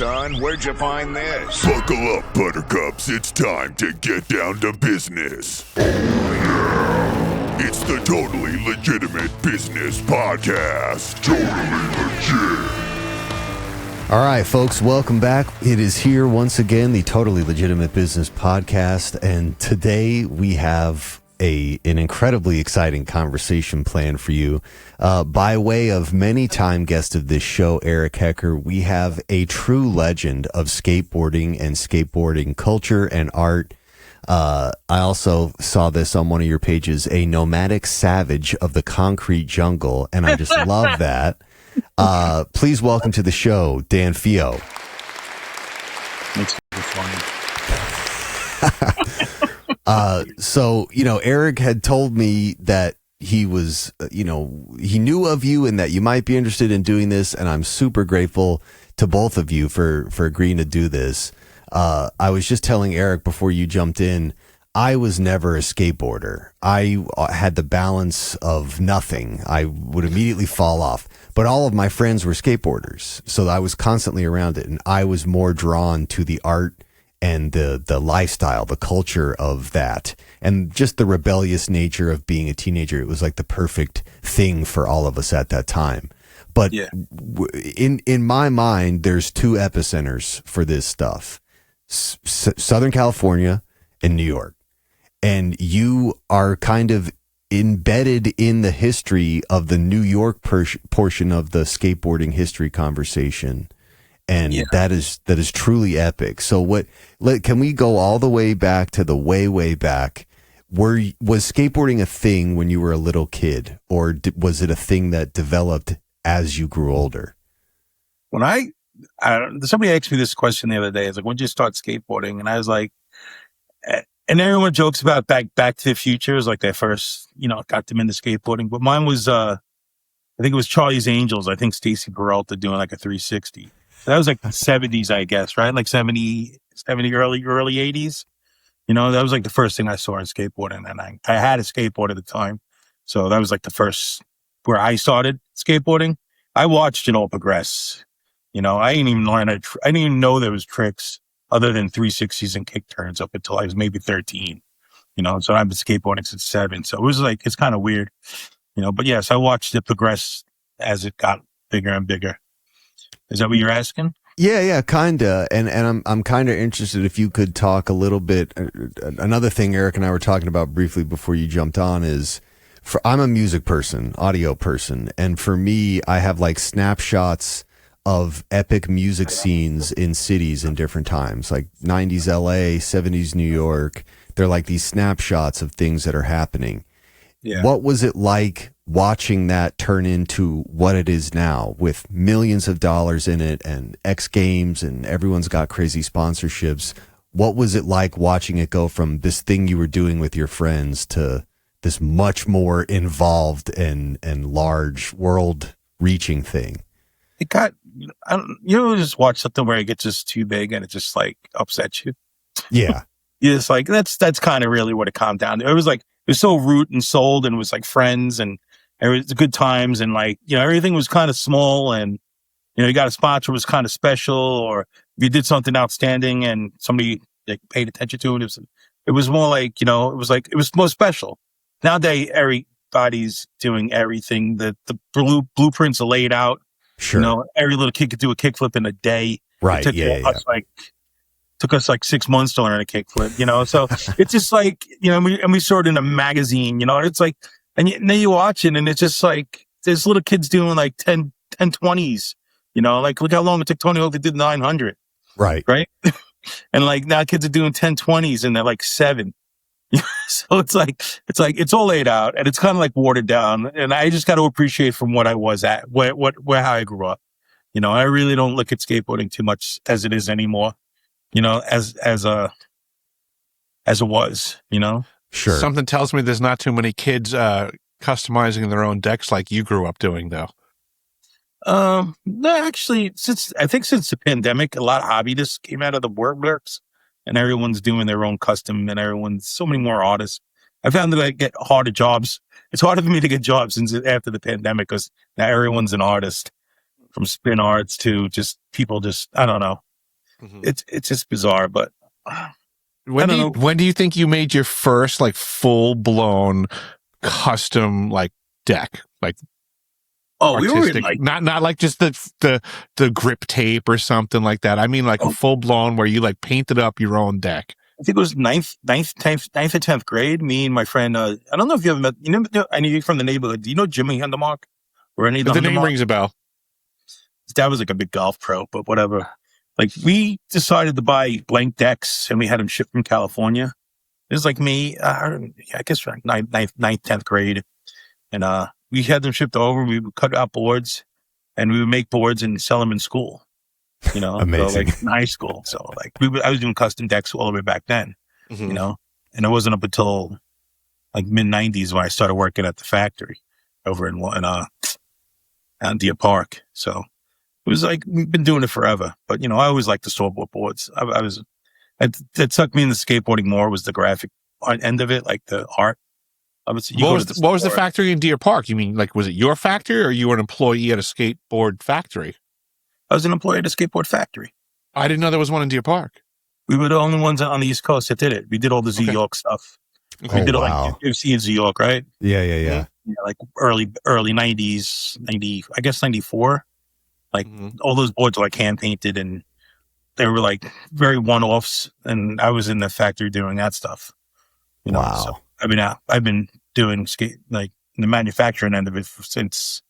son, where'd you find this? Buckle up, buttercups. It's time to get down to business. Oh, yeah. It's the Totally Legitimate Business Podcast. Totally legit. All right, folks, welcome back. It is here once again, the Totally Legitimate Business Podcast, and today we have an incredibly exciting conversation planned for you. By way of many-time guest of this show, Eric Hecker, we have a true legend of skateboarding and skateboarding culture and art. I also saw this on one of your pages, a nomadic savage of the concrete jungle, and I just love that. Please welcome to the show, Dan Pheo. Makes it funny. So, Eric had told me that he was, he knew of you and that you might be interested in doing this. And I'm super grateful to both of you for agreeing to do this. I was just telling Eric before you jumped in, I was never a skateboarder. I had the balance of nothing. I would immediately fall off. But all of my friends were skateboarders, so I was constantly around it, and I was more drawn to the art and the lifestyle, the culture of that, and just the rebellious nature of being a teenager. It was like the perfect thing for all of us at that time. But yeah. In my mind, there's two epicenters for this stuff: Southern California and New York. And you are kind of embedded in the history of the New York portion of the skateboarding history conversation. And that is truly epic. So can we go all the way back to the way back? Was skateboarding a thing when you were a little kid, or was it a thing that developed as you grew older? When somebody asked me this question the other day, it's like, when did you start skateboarding? And I was like, and everyone jokes about Back to the Future is like their first, got them into skateboarding. But mine was, I think it was Charlie's Angels. I think Stacy Peralta doing like a 360. That was like the 70s, I guess, right? Like 70 early 80s. That was like the first thing I saw in skateboarding. And I had a skateboard at the time. So that was like the first where I started skateboarding. I watched it all progress. I didn't even I didn't even know there was tricks other than 360s and kick turns up until I was maybe 13, so I've been skateboarding since 7. So it was like, it's kind of weird, but yes, I watched it progress as it got bigger and bigger. Is that what you're asking? Yeah, kinda. And I'm kind of interested if you could talk a little bit. Another thing Eric and I were talking about briefly before you jumped on is, I'm a music person, audio person. And for me, I have like snapshots of epic music scenes in cities in different times, like 90s LA, 70s New York. They're like these snapshots of things that are happening. Yeah. What was it like watching that turn into what it is now, with millions of dollars in it and X Games and everyone's got crazy sponsorships? What was it like watching it go from this thing you were doing with your friends to this much more involved and large world reaching thing? It got, just watch something where it gets just too big and it just like upsets you. Yeah. It's like, that's kind of really what it calmed down to. It was like, it was so root and souled, and it was like friends and it was good times, and like, everything was kind of small, and, you got a sponsor was kind of special, or if you did something outstanding and somebody like paid attention to it, it was more like, it was more special. Nowadays, everybody's doing everything. The blueprints are laid out. Sure. Every little kid could do a kickflip in a day. Right. Took us like 6 months to learn a kickflip, so it's just like, we saw it in a magazine, it's like, and then you watch it and it's just like, there's little kids doing like 1020s, like look how long it took Tony Hawk to do 900. Right. And like now kids are doing 1020s and they're like 7. So it's it's all laid out and it's kind of like watered down, and I just got to appreciate from what I was at, how I grew up. I really don't look at skateboarding too much as it is anymore. As it was. Sure. Something tells me there's not too many kids customizing their own decks like you grew up doing, though. No, actually, since the pandemic, a lot of hobbyists came out of the works, and everyone's doing their own custom, and everyone's so many more artists. I found that I get harder jobs. It's harder for me to get jobs since after the pandemic, because now everyone's an artist, from spin arts to just people I don't know. it's just bizarre. But I don't know. When do you think you made your first like full blown custom like deck? Like we were in artistic, like not like just the grip tape or something like that. I mean like a full blown where you like painted up your own deck. I think it was ninth and 10th grade. Me and my friend. I don't know if you ever met. You know, I knew you from the neighborhood. Do you know Jimmy Hundermark? Or any of The name rings a bell. His dad was like a big golf pro, but whatever. Like we decided to buy blank decks and we had them shipped from California. It was like me, I guess like ninth, 10th grade. And we had them shipped over. We would cut out boards and we would make boards and sell them in school. You know, Amazing. So like in high school. So like I was doing custom decks all the way back then, you know, and it wasn't up until like mid 90s when I started working at the factory over in Deer Park. So it was like, we've been doing it forever, but you know, I always liked the store-bought boards. That sucked me into skateboarding more was the graphic end of it, like the art. Obviously, What was the factory in Deer Park? You mean like, was it your factory or you were an employee at a skateboard factory? I was an employee at a skateboard factory. I didn't know there was one in Deer Park. We were the only ones on the East Coast that did it. We did all the Z York stuff. Oh, We did it wow. like you've seen Z York, right? Yeah. Yeah, like early 90s, 90, I guess 94. Like all those boards were like hand painted and they were like very one-offs. And I was in the factory doing that stuff. You know, Wow. so, I mean, I've been doing like the manufacturing end of it since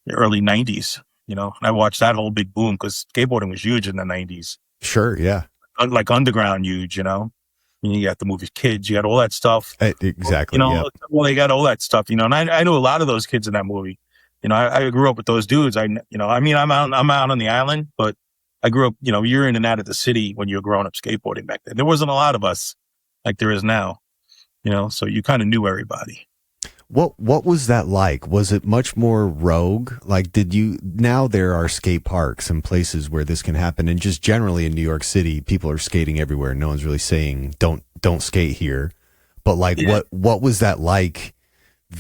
the early 90s, you know, and I watched that whole big boom because skateboarding was huge in the 90s. Sure. Yeah. Like underground huge, you know. You got the movie Kids, you got all that stuff. Exactly. You know, yeah. well, they got all that stuff, you know, and I knew a lot of those kids in that movie. You know, I grew up with those dudes. I'm out on the island, but I grew up, you know, you're in and out of the city when you were growing up skateboarding back then. There wasn't a lot of us like there is now, you know, so you kind of knew everybody. What was that like? Was it much more rogue? Like, now there are skate parks and places where this can happen. And just generally in New York City, people are skating everywhere. No one's really saying, don't skate here. But like, what was that like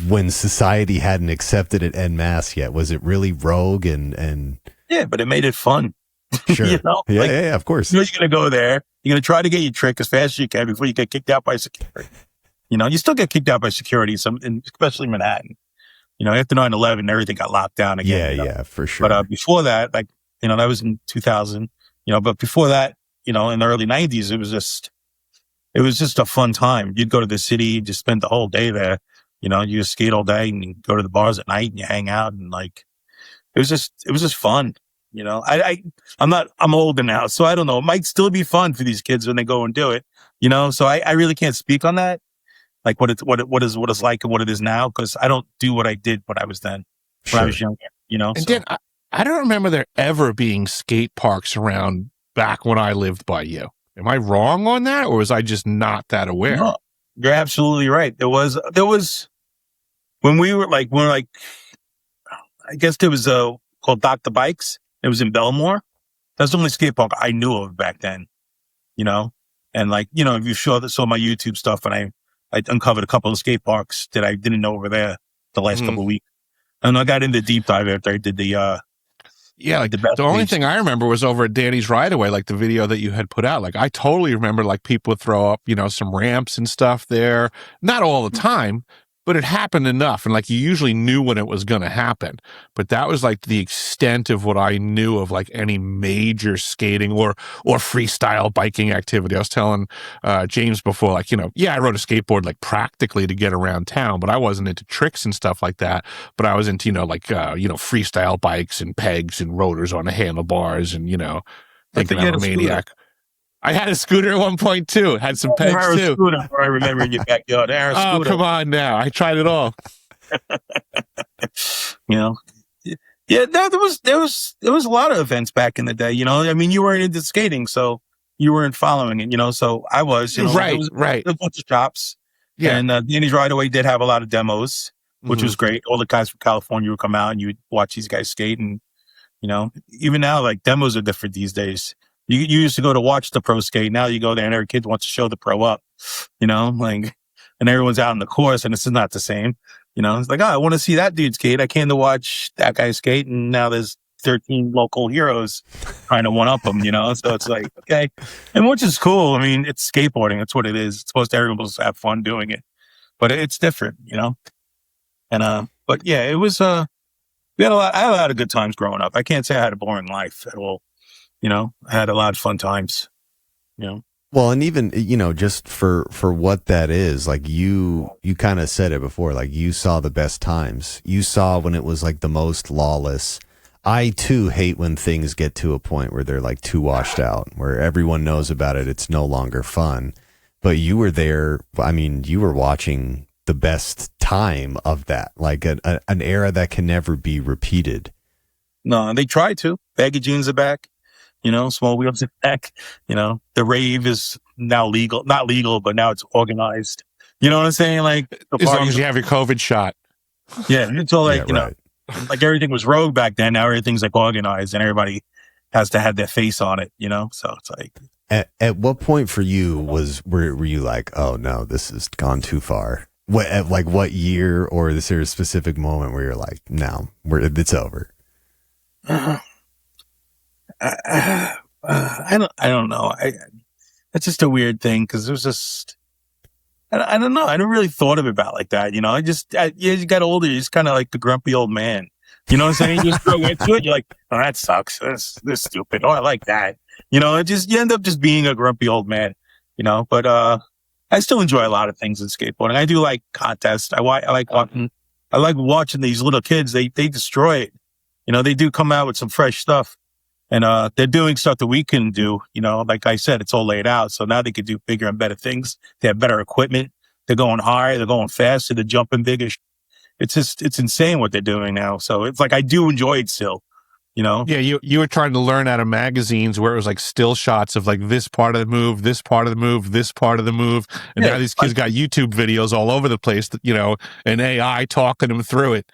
when society hadn't accepted it en masse yet? Was it really rogue and Yeah, but it made it fun. sure. You know? Yeah, Like, yeah, of course. You're going to go there. You're going to try to get your trick as fast as you can before you get kicked out by security. You know, you still get kicked out by security, especially Manhattan. You know, after 9/11, everything got locked down again. Yeah, you know? yeah, for sure. But before that, like, you know, that was in 2000, you know, but before that, you know, in the early 90s, it was just a fun time. You'd go to the city, just spend the whole day there. You know, you just skate all day and you go to the bars at night and you hang out and like, it was just fun. You know, I'm older now, so I don't know. It might still be fun for these kids when they go and do it, you know? So I really can't speak on that. Like what it's like and what it is now. Cause I don't do what I did when I was then, when I was younger, you know? And then I don't remember there ever being skate parks around back when I lived by you. Am I wrong on that? Or was I just not that aware? No, you're absolutely right. There was when we were like, I guess there was called Dr. Bikes. It was in Belmore. That's the only skate park I knew of back then, you know? And like, you know, if you saw my YouTube stuff and I uncovered a couple of skate parks that I didn't know over there the last couple of weeks. And I got into deep dive after I did the only thing I remember was over at Danny's Ride Away, like the video that you had put out. Like I totally remember like people would throw up, you know, some ramps and stuff there. Not all the time, but it happened enough. And like you usually knew when it was going to happen. But that was like the extent of what I knew of like any major skating or freestyle biking activity. I was telling James before, like, you know, yeah, I rode a skateboard like practically to get around town, but I wasn't into tricks and stuff like that. But I was into, you know, like, freestyle bikes and pegs and rotors on the handlebars and, you know, thinking I'm a maniac. I had a scooter at one point too. Had some pegs too. Scooter, I remember in your backyard. Oh, come on now. I tried it all. You know, yeah, there was a lot of events back in the day. You know, I mean, you weren't into skating, so you weren't following it. You know, so I was. You know, right. A bunch of shops. Yeah, and Danny's Ride Away did have a lot of demos, which was great. All the guys from California would come out, and you would watch these guys skate. And you know, even now, like demos are different these days. You used to go to watch the pro skate. Now you go there and every kid wants to show the pro up, you know, like, and everyone's out in the course and this is not the same, you know, it's like, oh, I want to see that dude skate. I came to watch that guy skate. And now there's 13 local heroes trying to one up them, So it's like, okay. And which is cool. I mean, it's skateboarding. That's what it is. It's everyone supposed to have fun doing it, but it's different, And, but yeah, it was, I had a lot of good times growing up. I can't say I had a boring life at all. I had a lot of fun times, Well, and even, just for what that is, like you kind of said it before, like you saw the best times. You saw when it was like the most lawless. I too hate when things get to a point where they're like too washed out, where everyone knows about it. It's no longer fun. But you were there. I mean, you were watching the best time of that, like an era that can never be repeated. No, they tried to. Baggy jeans are back. Small wheels are back. The rave is now legal. Not legal, but now it's organized. You know what I'm saying? Like, as long as you have your COVID shot. Yeah, it's all like, right. Like everything was rogue back then. Now everything's like organized and everybody has to have their face on it, So it's like. At what point for you were you like, oh no, this has gone too far? What year, or is there a specific moment where you're like, no, it's over? I don't know. It's just a weird thing because it was just, I don't know. I never really thought of it about like that. You got older, you're just kind of like the grumpy old man. You know what I'm saying? You just throw into it. You're like, oh, that sucks. This stupid. Oh, I like that. You end up just being a grumpy old man, but, I still enjoy a lot of things in skateboarding. I do like contests. I like watching these little kids. They destroy it. They do come out with some fresh stuff. And, they're doing stuff that we can do, like I said, it's all laid out. So now they can do bigger and better things. They have better equipment. They're going higher. They're going faster. They're jumping bigger. It's insane what they're doing now. So it's like, I do enjoy it still, Yeah. You were trying to learn out of magazines where it was like still shots of like this part of the move, this part of the move, this part of the move. And now these kids got YouTube videos all over the place, and AI talking them through it.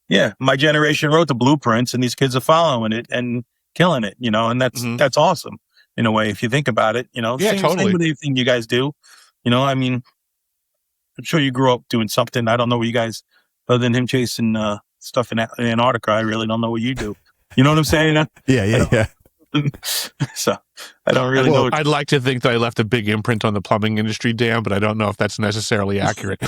Yeah. My generation wrote the blueprints and these kids are following it and killing it, and that's awesome in a way, if you think about it, Yeah, same totally. with anything you guys do, I mean, I'm sure you grew up doing something. I don't know what you guys, other than him chasing, stuff in Antarctica, I really don't know what you do. You know what I'm saying? Yeah. So I don't really know. I'd like to think that I left a big imprint on the plumbing industry, Dan, but I don't know if that's necessarily accurate.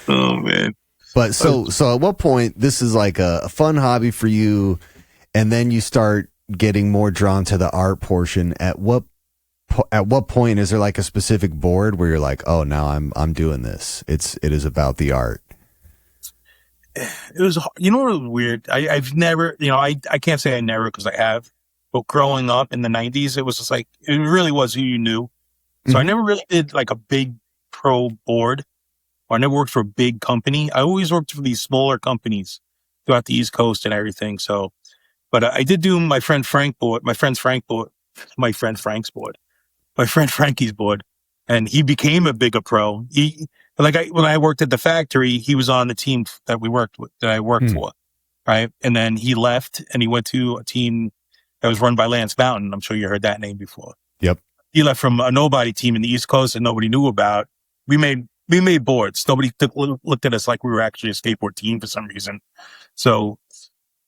Oh man. But so at what point, this is like a fun hobby for you, and then you start getting more drawn to the art portion. At what point is there like a specific board where you're like, oh, now I'm doing this. It is about the art. It was, what was weird? I've never, I can't say I never because I have, but growing up in the 90s, it was just like, it really was who you knew. So I never really did like a big pro board, or I never worked for a big company. I always worked for these smaller companies throughout the East Coast and everything. So, but I did do my friend Frank's board, my friend Frankie's board, and he became a bigger pro. When I worked at the factory, he was on the team that I worked for, right? And then he left and he went to a team that was run by Lance Mountain. I'm sure you heard that name before. Yep. He left from a nobody team in the East Coast that nobody knew about. We made boards. Nobody looked at us like we were actually a skateboard team for some reason. So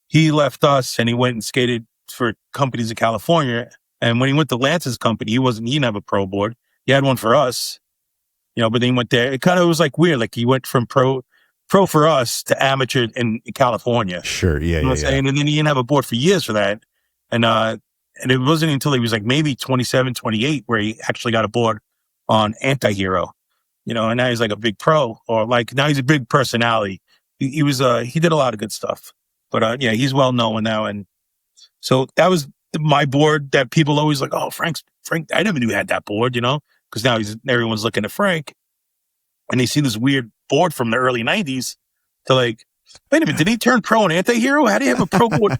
he left us and he went and skated for companies in California. And when he went to Lance's company, he didn't have a pro board. He had one for us, but then he went there. It kind of was like weird. Like he went from pro for us to amateur in California. Sure. Yeah. You know what I'm saying? And then he didn't have a board for years for that. And it wasn't until he was like maybe 27, 28 where he actually got a board on Anti-Hero, and now he's like a big pro, or like now he's a big personality. He did a lot of good stuff, but yeah, he's well known now. And so that was my board that people always like, oh, Frank, I never knew he had that board, because now everyone's looking at Frank and they see this weird board from the early 90s to like, wait a minute, did he turn pro on Anti-Hero? How do you have a pro board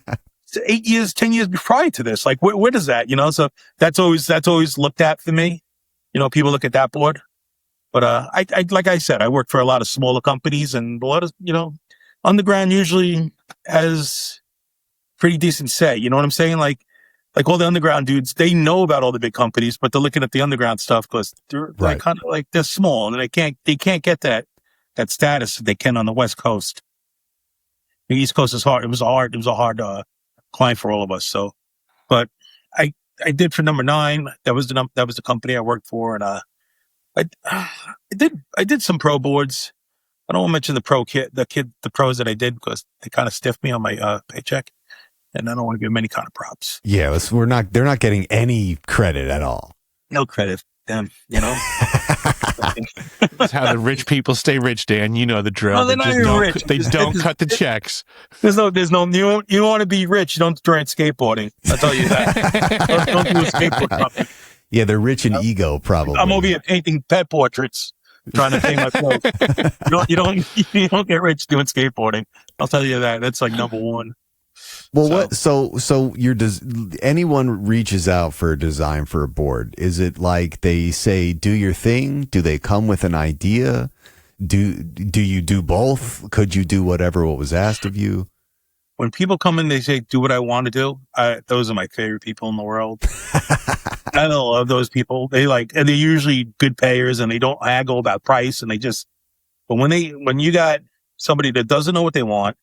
8 years, 10 years prior to this? Like, where does that, so that's always looked at for me. People look at that board, but, I like I said, I work for a lot of smaller companies, and a lot of, underground usually has pretty decent say. You know what I'm saying? Like all the underground dudes, they know about all the big companies, but they're looking at the underground stuff because they're like kind of like they're small and they can't get that status that they can on the West Coast. The East Coast is hard. It was a hard client for all of us. So, but I did for number 9. That was the company I worked for, and I did some pro boards. I don't want to mention the pros that I did because they kind of stiffed me on my paycheck, and I don't want to give them any kind of props. Yeah, they're not getting any credit at all. No credit, them, you know. That's how the rich people stay rich, Dan. You know the drill. No, they're not even rich. They don't cut the checks. There's no. You don't want to be rich. You don't join skateboarding. I'll tell you that. don't do a skateboard company. Yeah, they're rich in ego, probably. I'm over here painting pet portraits, trying to pay my clothes. You don't get rich doing skateboarding. I'll tell you that. That's like number 1. Well, so anyone reaches out for a design for a board, is it like they say, do your thing? Do they come with an idea? Do you do both? Could you do what was asked of you? When people come in, they say, do what I want to do. Those are my favorite people in the world. I love those people. And they're usually good payers and they don't haggle about price, and but when you got somebody that doesn't know what they want,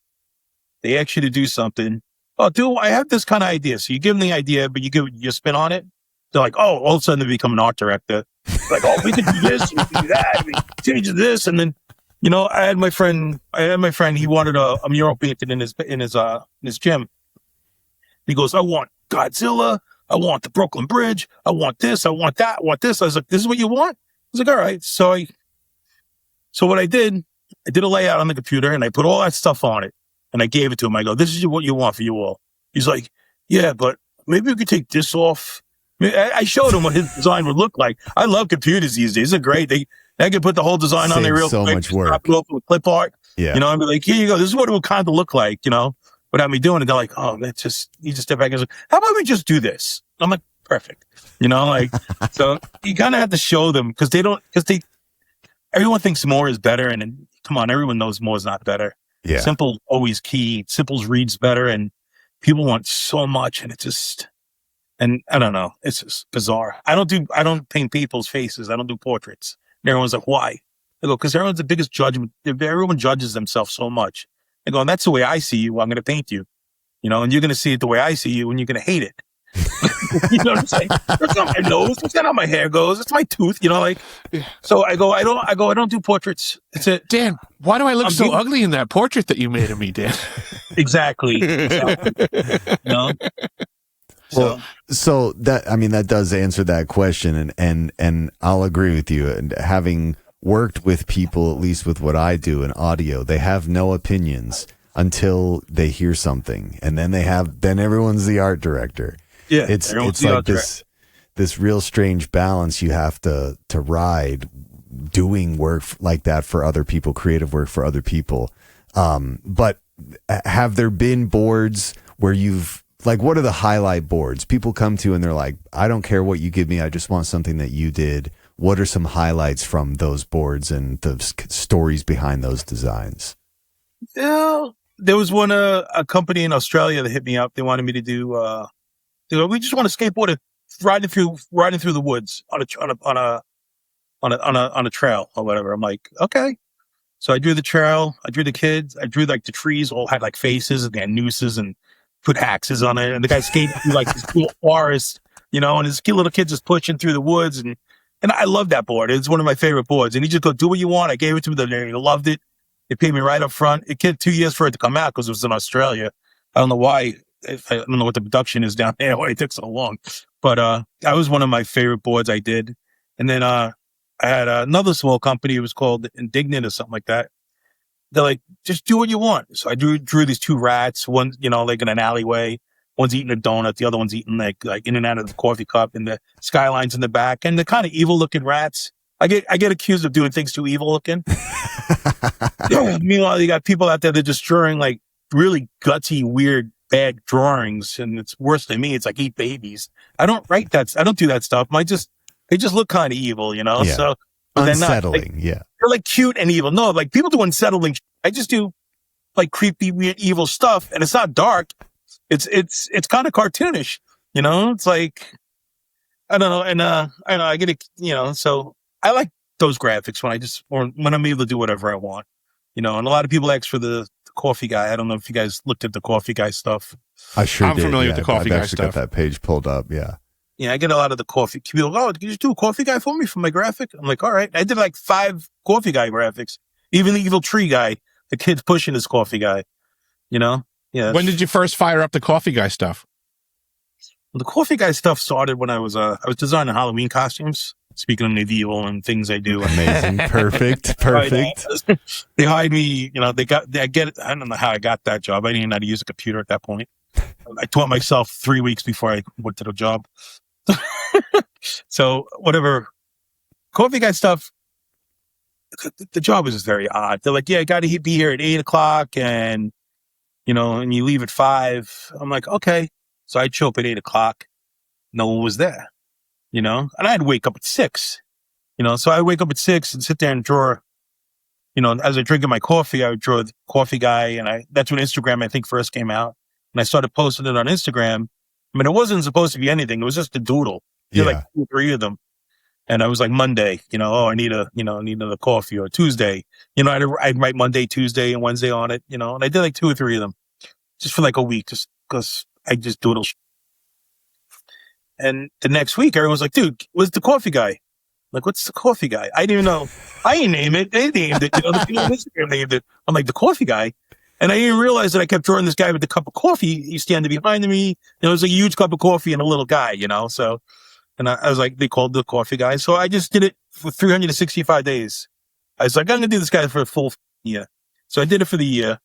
they ask you to do something. Oh, I have this kind of idea. So you give them the idea, but you give your spin on it. They're like, oh, all of a sudden they become an art director. Like, oh, we can do this, we can do that, we change this. And then, I had my friend, he wanted a mural painted in his gym. He goes, I want Godzilla. I want the Brooklyn Bridge. I want this. I want that. I want this. I was like, this is what you want? I was like, all right. So what I did a layout on the computer and I put all that stuff on it. And I gave it to him. I go, this is what you want for you all. He's like, yeah, but maybe we could take this off. I showed him what his design would look like. I love computers these days. They're great. They can put the whole design on there real quick. Much work. Drop it off with clip art. Yeah. And be like, here you go. This is what it would kind of look like, without me doing it. They're like, oh, you just step back and say, how about we just do this? I'm like, perfect. So you kind of have to show them because everyone thinks more is better. And come on, everyone knows more is not better. Yeah. Simple always key. Simple's reads better, and people want so much, and and I don't know. It's just bizarre. I don't paint people's faces. I don't do portraits. And everyone's like, why? I go, because everyone's the biggest judgment. Everyone judges themselves so much. I go, and that's the way I see you. I'm going to paint you, and you're going to see it the way I see you, and you're going to hate it. You know what I'm saying? That's not my nose. That's not how my hair goes. It's my tooth. So I go. I don't do portraits. It's it, Dan. Why do I look so ugly in that portrait that you made of me, Dan? Exactly. So that does answer that question, and I'll agree with you. And having worked with people, at least with what I do in audio, they have no opinions until they hear something, and then everyone's the art director. Yeah, it's like this real strange balance you have to ride, doing work like that for other people, creative work for other people. But have there been boards where what are the highlight boards? People come to and they're like, I don't care what you give me. I just want something that you did. What are some highlights from those boards and the stories behind those designs? Yeah, there was a company in Australia that hit me up. They wanted me to do, we just want to skateboard riding through the woods on a trail or whatever. I'm like, okay. So I drew the trail. I drew the kids. I drew the trees all had faces and they had nooses and put axes on it. And the guy skated through this cool forest, and his little kid just pushing through the woods. And I love that board. It's one of my favorite boards. And he just go, do what you want. I gave it to him. He loved it. They paid me right up front. It took 2 years for it to come out because it was in Australia. I don't know why. I don't know what the production is down there, why it took so long. But that was one of my favorite boards I did. And then I had another small company. It was called Indignant or something like that. They're like, just do what you want. So I drew these 2 rats, one, like in an alleyway. One's eating a donut. The other one's eating like in and out of the coffee cup, and the skyline's in the back. And the kind of evil looking rats. I get accused of doing things too evil looking. Meanwhile, you got people out there that are just drawing really gutsy, weird, bad drawings, and it's worse than me. It's like eat babies. I don't write that. I don't do that stuff. They just look kind of evil, Yeah. So unsettling. They're cute and evil. No, people do unsettling. I just do creepy, weird, evil stuff, and it's not dark. It's kind of cartoonish. It's I don't know, and I don't know. I get it. So I like those graphics when I'm able to do whatever I want. And a lot of people ask for the Coffee Guy. I don't know if you guys looked at the Coffee Guy stuff. I sure I'm did. familiar with the Coffee Guy I've actually got stuff. that page pulled up. Yeah. Yeah, I get a lot of the coffee. People go, oh, can you just do a Coffee Guy for me for my graphic? I'm like, all right. I did like 5 Coffee Guy graphics. Even the Evil Tree Guy, the kid's pushing his Coffee Guy, you know? Yeah. When did you first fire up the Coffee Guy stuff? Well, the Coffee Guy stuff started when I was designing Halloween costumes. Speaking of medieval and things I do. Amazing. Perfect. They hired me, I don't know how I got that job. I didn't even know how to use a computer at that point. I taught myself 3 weeks before I went to the job. So whatever, Coffee Guy stuff, the job was just very odd. They're like, yeah, I got to be here at 8:00 and, and you leave at 5. I'm like, okay. So I'd show up at 8:00. No one was there, and I'd wake up at 6, so I wake up at 6 and sit there and draw, as I drinking my coffee, I would draw the Coffee Guy. And that's when Instagram, I think, first came out. And I started posting it on Instagram. I mean, it wasn't supposed to be anything. It was just a doodle. There were like 2 or 3 of them. And I was like, Monday, I need another coffee, or Tuesday, I'd write Monday, Tuesday, and Wednesday on it, and I did like 2 or 3 of them just for like a week, just because I just doodle. And the next week, everyone's like, dude, what's the Coffee Guy? Like, what's the Coffee Guy? I didn't even know. I didn't name it. They named it. The people on Instagram named it. I'm like, the Coffee Guy. And I didn't realize that I kept drawing this guy with the cup of coffee. He's standing behind me. It was a huge cup of coffee and a little guy, so. And I was like, they called the Coffee Guy. So I just did it for 365 days. I was like, I'm going to do this guy for a full year. So I did it for the year.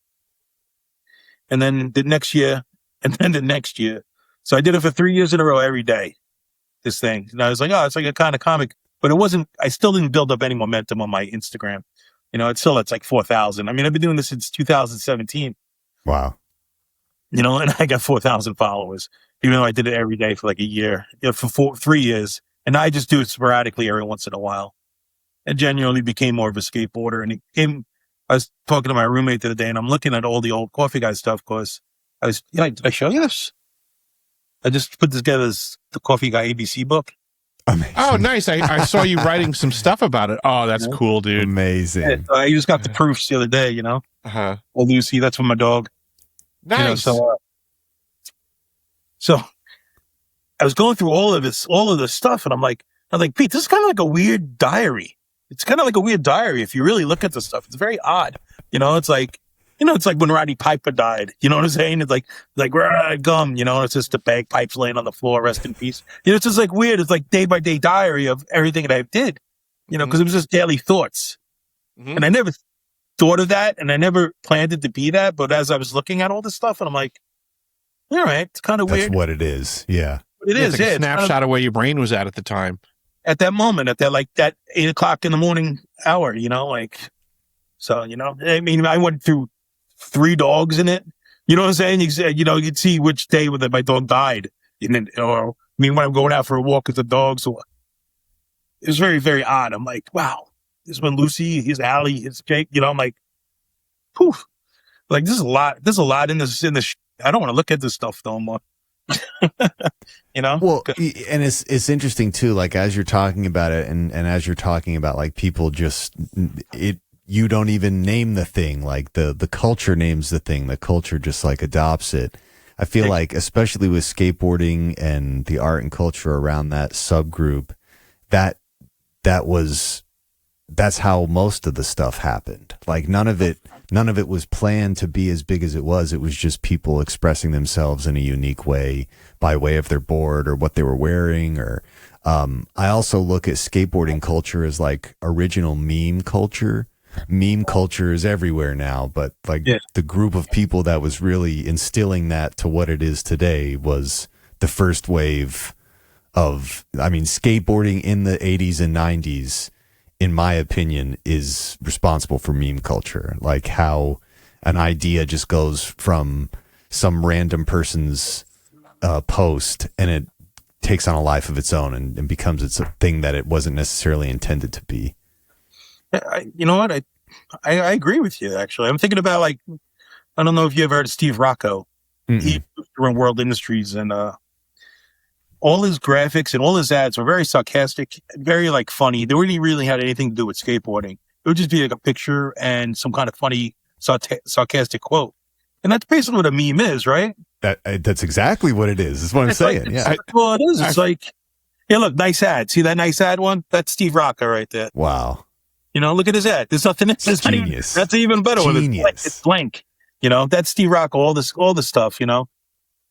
And then the next year. And then the next year. So I did it for 3 years in a row every day, this thing. And I was like, oh, it's like a kind of comic. But I still didn't build up any momentum on my Instagram. It's like 4,000. I mean, I've been doing this since 2017. Wow. And I got 4,000 followers. Even though I did it every day for like a year, for 3 years. And I just do it sporadically every once in a while. And genuinely became more of a skateboarder. And I was talking to my roommate the other day, and I'm looking at all the old Coffee Guy stuff because did I show you this? I just put together the Coffee Guy ABC book. Amazing. Oh, nice. I saw you writing some stuff about it. Oh, that's cool, dude. Amazing. Yeah, so I just got the proofs the other day, Uh-huh. Well, Lucy, that's from my dog. Nice. So I was going through all of this stuff, and I'm like, Pete, this is kind of like a weird diary. It's kind of like a weird diary if you really look at the stuff. It's very odd. It's like, it's like when Roddy Piper died. You know what I'm saying? It's like gum. It's just the bagpipes laying on the floor. Rest in peace. It's just like weird. It's like day by day diary of everything that I did. Because it was just daily thoughts, and I never thought of that, and I never planned it to be that. But as I was looking at all this stuff, and I'm like, all right, it's kind of weird. That's what it is. Yeah. It is. Like a snapshot of where your brain was at the time. At that moment, at that 8:00 in the morning hour, so, I mean, I went through 3 dogs in it. You know what I'm saying? You'd see which day that my dog died. Or when I'm going out for a walk with the dogs. It was very, very odd. I'm like, wow, this is when Lucy, here's Allie, here's Jake. I'm like, poof. Like, there's a lot in this. I don't want to look at this stuff no more. Well, and it's interesting too, like as you're talking about it and as you're talking about like people just you don't even name the thing, like the culture names the thing, the culture just like adopts it. I feel like especially with skateboarding and the art and culture around that subgroup, that's how most of the stuff happened. Like none of it was planned to be as big as it was. It was just people expressing themselves in a unique way by way of their board or what they were wearing. Or I also look at skateboarding culture as like original meme culture. Meme culture is everywhere now, but like the group of people that was really instilling that to what it is today was the first wave of, skateboarding in the 80s and 90s. In my opinion, is responsible for meme culture. Like how an idea just goes from some random person's post and it takes on a life of its own and becomes its thing that it wasn't necessarily intended to be. You know what? I agree with you, actually. I'm thinking about, like, I don't know if you ever heard of Steve Rocco. Mm-mm. He ran World Industries, and all his graphics and all his ads were very sarcastic, very like funny. They wouldn't really had anything to do with skateboarding. It would just be like a picture and some kind of funny sarcastic quote. And that's basically what a meme is, right? That's exactly what it is. That's what I'm saying. Yeah. Well, it is. It's like, hey, look, nice ad. See that nice ad one? That's Steve Rocca right there. Wow. You know, look at his ad. There's nothing. That's genius. That's even better. Genius. It's blank. You know, that's Steve Rocca. All this stuff. You know,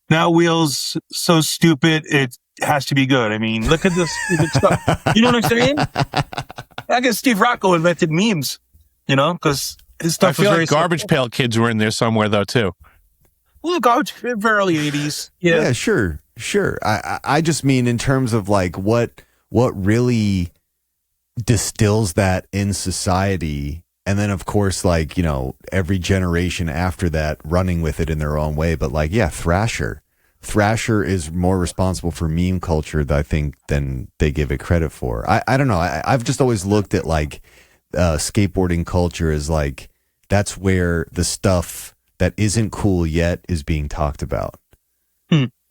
now Wheels so stupid it has to be good. I mean, look at this stupid stuff. You know what I'm saying? I guess Steve Rocca invented memes. You know, because his stuff. I feel was like Garbage Pail Kids were in there somewhere though too. Well, garbage early 80s. Yeah, sure. I just mean in terms of like what really distills that in society, and then of course, like, you know, every generation after that running with it in their own way. But like, yeah, Thrasher is more responsible for meme culture, I think, than they give it credit for. I don't know. I've just always looked at like skateboarding culture as like that's where the stuff that isn't cool yet is being talked about.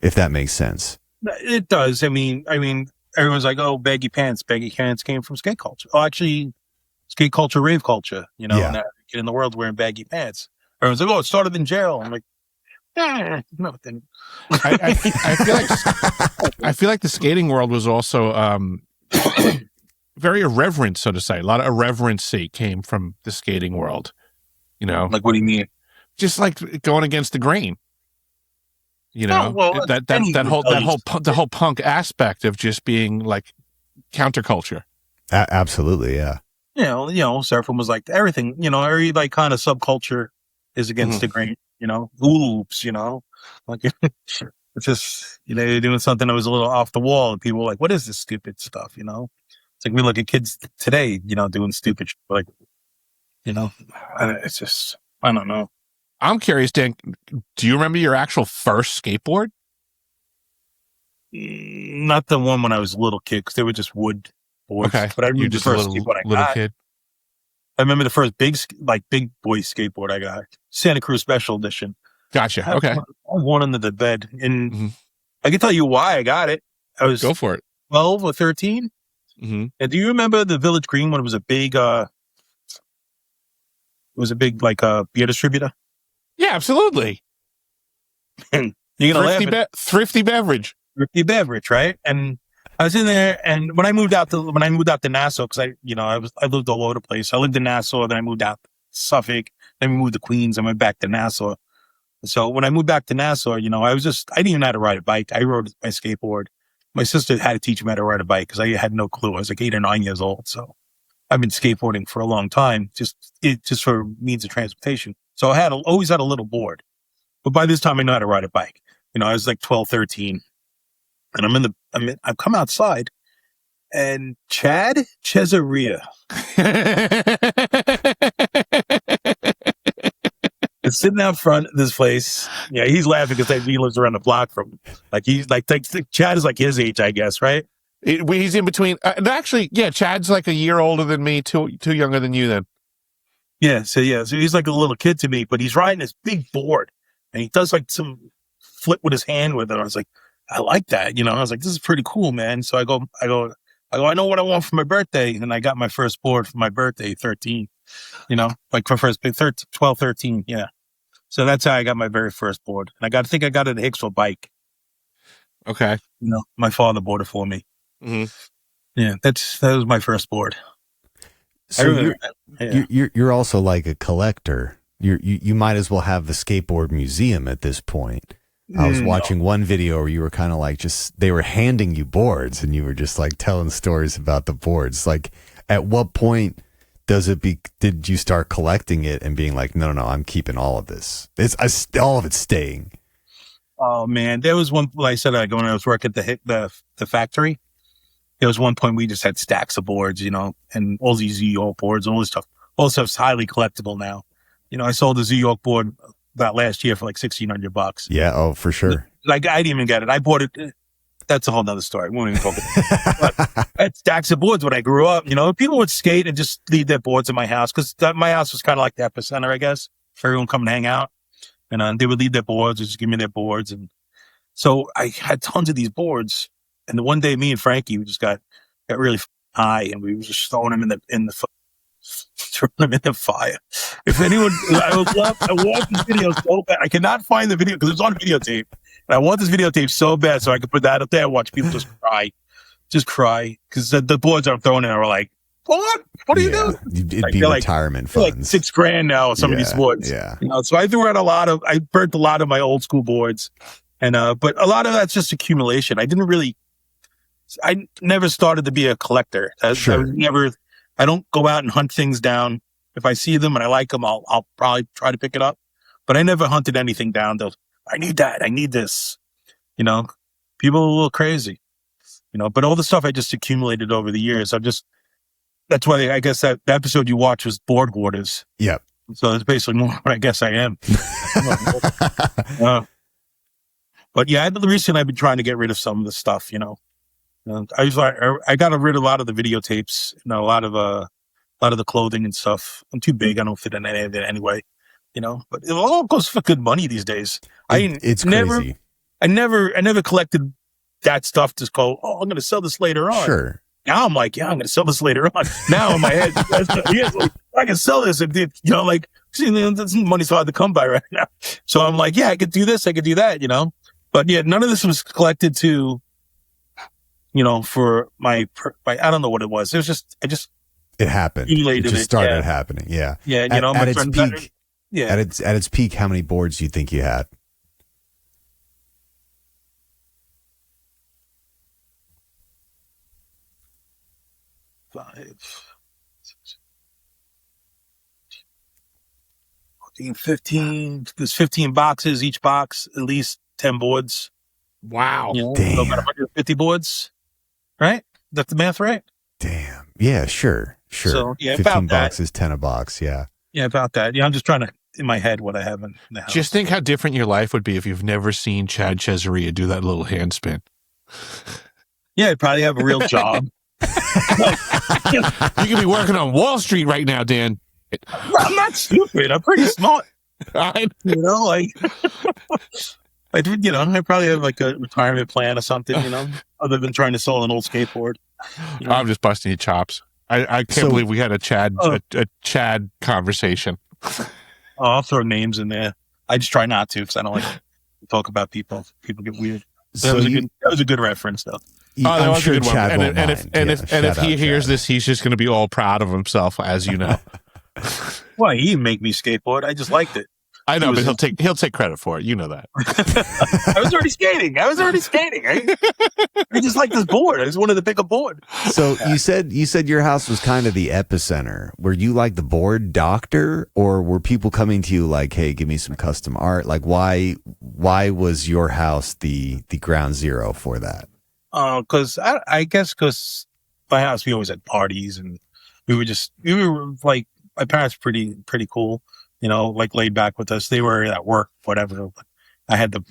If that makes sense. It does. I mean, everyone's like, "Oh, baggy pants." Baggy pants came from skate culture. Oh, actually, skate culture, rave culture. You know, and in the world wearing baggy pants. Everyone's like, "Oh, it started in jail." I'm like, no, it didn't. I feel like the skating world was also very irreverent, so to say. A lot of irreverency came from the skating world. You know, like what do you mean? Just like going against the grain. You know, the whole punk aspect of just being like counterculture. Absolutely, yeah. You know, surfing was like everything. You know, every like kind of subculture is against the grain. You know, oops. You know, like it's just, you know, you're doing something that was a little off the wall, and people were like, "What is this stupid stuff?" You know, it's like we look at kids today, you know, doing stupid shit, like, you know, it's just, I don't know. I'm curious, Dan, do you remember your actual first skateboard? Not the one when I was a little kid, because they were just wood boards. Okay. But I remember the first skateboard I got. Kid. I remember the first big boy skateboard I got. Santa Cruz Special Edition. Gotcha. Okay. I won under the bed. And I can tell you why I got it. I was Go for it. 12 or 13. And do you remember the Village Green when it was a big like beer distributor? Yeah, absolutely. And you're gonna laugh. Thrifty beverage. Thrifty beverage, right? And I was in there, and when I moved out to Nassau, because I lived all over the place. I lived in Nassau, then I moved out to Suffolk, then we moved to Queens, and went back to Nassau. So when I moved back to Nassau, you know, I didn't even know how to ride a bike. I rode my skateboard. My sister had to teach me how to ride a bike because I had no clue. I was like 8 or 9 years old. So I've been skateboarding for a long time, just for means of transportation. So I always had a little board, but by this time I know how to ride a bike. You know, I was like 12, 13, and I've come outside, and Chad Cesaria is sitting out front of this place. Yeah, he's laughing because he lives around the block from, like, he's like Chad is like his age, I guess, right? He's in between. Actually, yeah, Chad's like a year older than me, two younger than you then. Yeah, so he's like a little kid to me, but he's riding this big board, and he does like some flip with his hand with it. I was like, I like that, you know. I was like, this is pretty cool, man. So I go, I know what I want for my birthday, and I got my first board for my birthday, 13. You know, like for first 12, 13, yeah. So that's how I got my very first board, and I think I got it at Hicksville Bike. Okay, you know, my father bought it for me. Yeah, that was my first board. So you're also like a collector. You might as well have the skateboard museum at this point. I was watching one video where you were kind of like they were handing you boards and you were just like telling stories about the boards. Like, at what point did you start collecting it and being like, no, I'm keeping all of this. All of it's staying. Oh man, there was one. Like I said, when I was working at the factory, there was one point we just had stacks of boards, you know, and all these New York boards, all this stuff. All this stuff's highly collectible now. You know, I sold a New York board about last year for like $1,600. Yeah, oh, for sure. Like, I didn't even get it. I bought it. That's a whole nother story. We won't even talk about it. But I had stacks of boards when I grew up. You know, people would skate and just leave their boards in my house, because my house was kind of like the epicenter, I guess, for everyone coming to hang out. And they would leave their boards or just give me their boards. And so I had tons of these boards. And the one day, me and Frankie, we just got really high, and we were just throwing them in the throw them in the fire. If anyone, I want this video so bad. I cannot find the video because it's on videotape. And I want this videotape so bad so I can put that up there and watch people just cry. Because the boards I'm throwing in are like, what? What are you doing? It'd be retirement funds. Like $6,000 now, some of these boards. Yeah. So I threw out I burnt a lot of my old school boards. And, but a lot of that's just accumulation. I never started to be a collector. I don't go out and hunt things down. If I see them and I like them, I'll probably try to pick it up. But I never hunted anything down. I need that. I need this. People are a little crazy. But all the stuff I just accumulated over the years, that's why I guess that the episode you watched was Board Hoarders. Yep. So it's basically more what I guess I am. But yeah, recently I've been trying to get rid of some of the stuff, I got rid of a lot of the videotapes, a lot of the clothing and stuff. I'm too big. I don't fit in any of it anyway, but it all goes for good money these days. It's crazy. I never collected that stuff to go, I'm going to sell this later on. Sure. Now I'm like, I'm going to sell this later on. Now in my head, I can sell this. This money's hard to come by right now. So I'm like, I could do this. I could do that, But yeah, none of this was collected to, for my I don't know what it was. It was just, it happened. It just started happening. Yeah. Yeah. At its peak. Yeah. At its peak, how many boards do you think you had? 15. There's 15 boxes. Each box, at least 10 boards. Wow. Damn. So about 150 boards. Right? That's the math, right? Damn. Yeah, sure. So, 15 about boxes, 10 a box. Yeah. Yeah, about that. Yeah, I'm just trying to, in my head, what I have in the house. Just think how different your life would be if you've never seen Chad Cesaria do that little hand spin. Yeah, I'd probably have a real job. You could be working on Wall Street right now, Dan. I'm not stupid. I'm pretty smart. I probably have like a retirement plan or something, other than trying to sell an old skateboard. I'm just busting your chops. I can't believe we had a Chad conversation. I'll throw names in there. I just try not to because I don't like to talk about people. People get weird. That was a good reference, though. That was a good one. And if he hears this, he's just going to be all proud of himself, as you know. Well, he didn't make me skateboard. I just liked it. I know, but he'll take credit for it. You know that. I was already skating. I just like this board. I just wanted to pick a board. So you said your house was kind of the epicenter. Were you like the board doctor, or were people coming to you like, hey, give me some custom art? Like why was your house the ground zero for that? Because I guess because my house, we always had parties, and we were like, my parents pretty cool. Like laid back with us. They were at work, whatever. I had the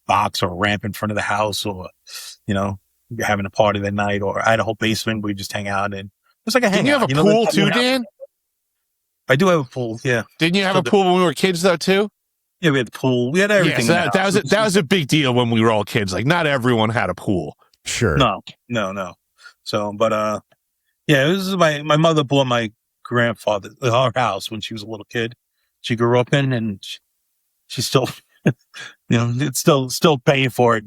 box or ramp in front of the house, or, having a party that night, or I had a whole basement where we just hang out, and it was like a hangout. Didn't you have a pool too, Dan? I do have a pool. Yeah. Didn't you have a pool when we were kids though too? Yeah, we had the pool. We had everything. Yeah, so that was a big deal when we were all kids. Like not everyone had a pool. Sure. No. So, but yeah, this is my mother bought my grandfather our house when she was a little kid. She grew up in, and she's still it's still paying for it,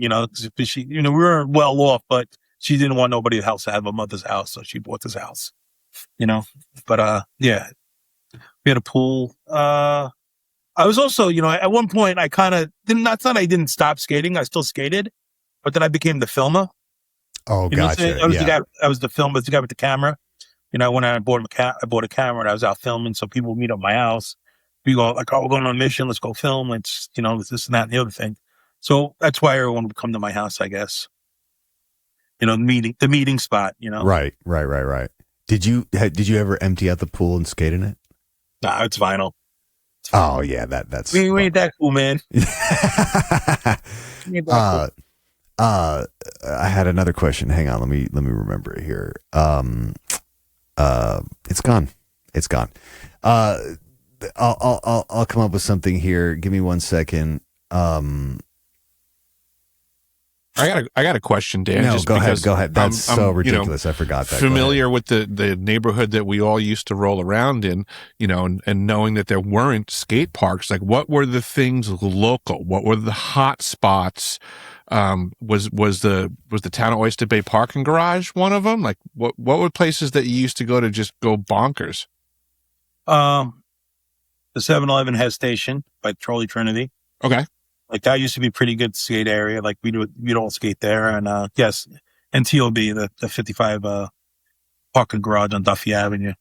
she we were well off, but she didn't want nobody else to have a mother's house, so she bought this house, but yeah, we had a pool. I was also, at one point I kind of I didn't stop skating. I still skated, but then I became the filmer. Oh, gotcha. I was the filmer, the guy with the camera. When I bought a camera and I was out filming, so people would meet up at my house. We go like, we're going on a mission. Let's go film. It's, this and that and the other thing. So that's why everyone would come to my house, I guess. The meeting spot, Right. Did you ever empty out the pool and skate in it? Nah, it's vinyl. Oh yeah, that's. We ain't that cool, man. I had another question. Hang on, let me remember it here. It's gone. I'll come up with something here. Give me 1 second. I got a question, Dan. No, just go because ahead. That's so I'm, ridiculous. I forgot that. Familiar with the neighborhood that we all used to roll around in, and knowing that there weren't skate parks. Like, what were the things local? What were the hot spots? Was the town of Oyster Bay Parking Garage one of them? Like, what were places that you used to go to just go bonkers? The 7-Eleven head station by Trolley Trinity. Okay. Like that used to be a pretty good skate area. Like we'd all skate there. And, yes. And TLB, the 55, parking garage on Duffy Avenue.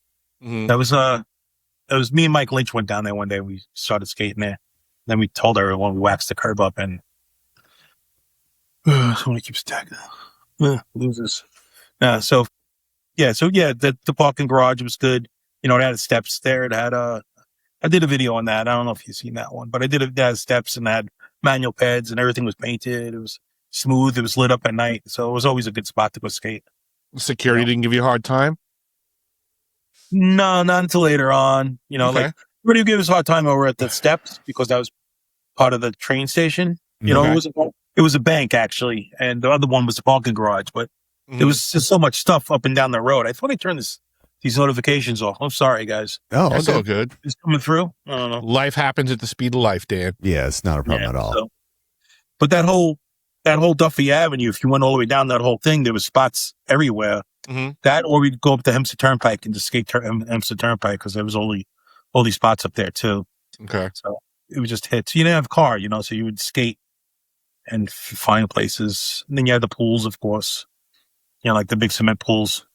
Mm-hmm. That was me and Mike Lynch went down there one day. We started skating there. Then we told everyone we waxed the curb up and, somebody keeps tagging. Losers. The parking garage was good. It had steps there. It had, I did a video on that. I don't know if you've seen that one, but it had steps and had manual pads and everything was painted. It was smooth. It was lit up at night. So it was always a good spot to go skate. Security didn't give you a hard time? No, not until later on. Okay. Like everybody gave us a hard time over at the steps because that was part of the train station. It was a bank actually. And the other one was the parking garage, but there was just so much stuff up and down the road. I thought I turned these notifications off. I'm sorry, guys. Oh, that's all good. It's coming through. I don't know. Life happens at the speed of life, Dan. Yeah, it's not a problem at all. So, but that whole Duffy Avenue, if you went all the way down that whole thing, there was spots everywhere. Mm-hmm. That, or we'd go up the Hempstead Turnpike and just skate Hempstead Turnpike because there was all these spots up there too. Okay. So it was just hits. You didn't have a car, so you would skate and find places. And then you had the pools, of course. Like the big cement pools.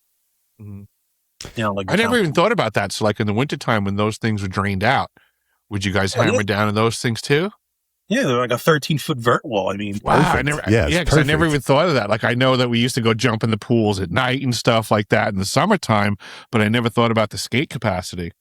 Mm-hmm. Like I never even thought about that. So, like in the wintertime when those things were drained out, would you guys hammer down on those things too? Yeah, they're like a 13-foot vert wall. I mean, wow, because I never even thought of that. Like I know that we used to go jump in the pools at night and stuff like that in the summertime, but I never thought about the skate capacity.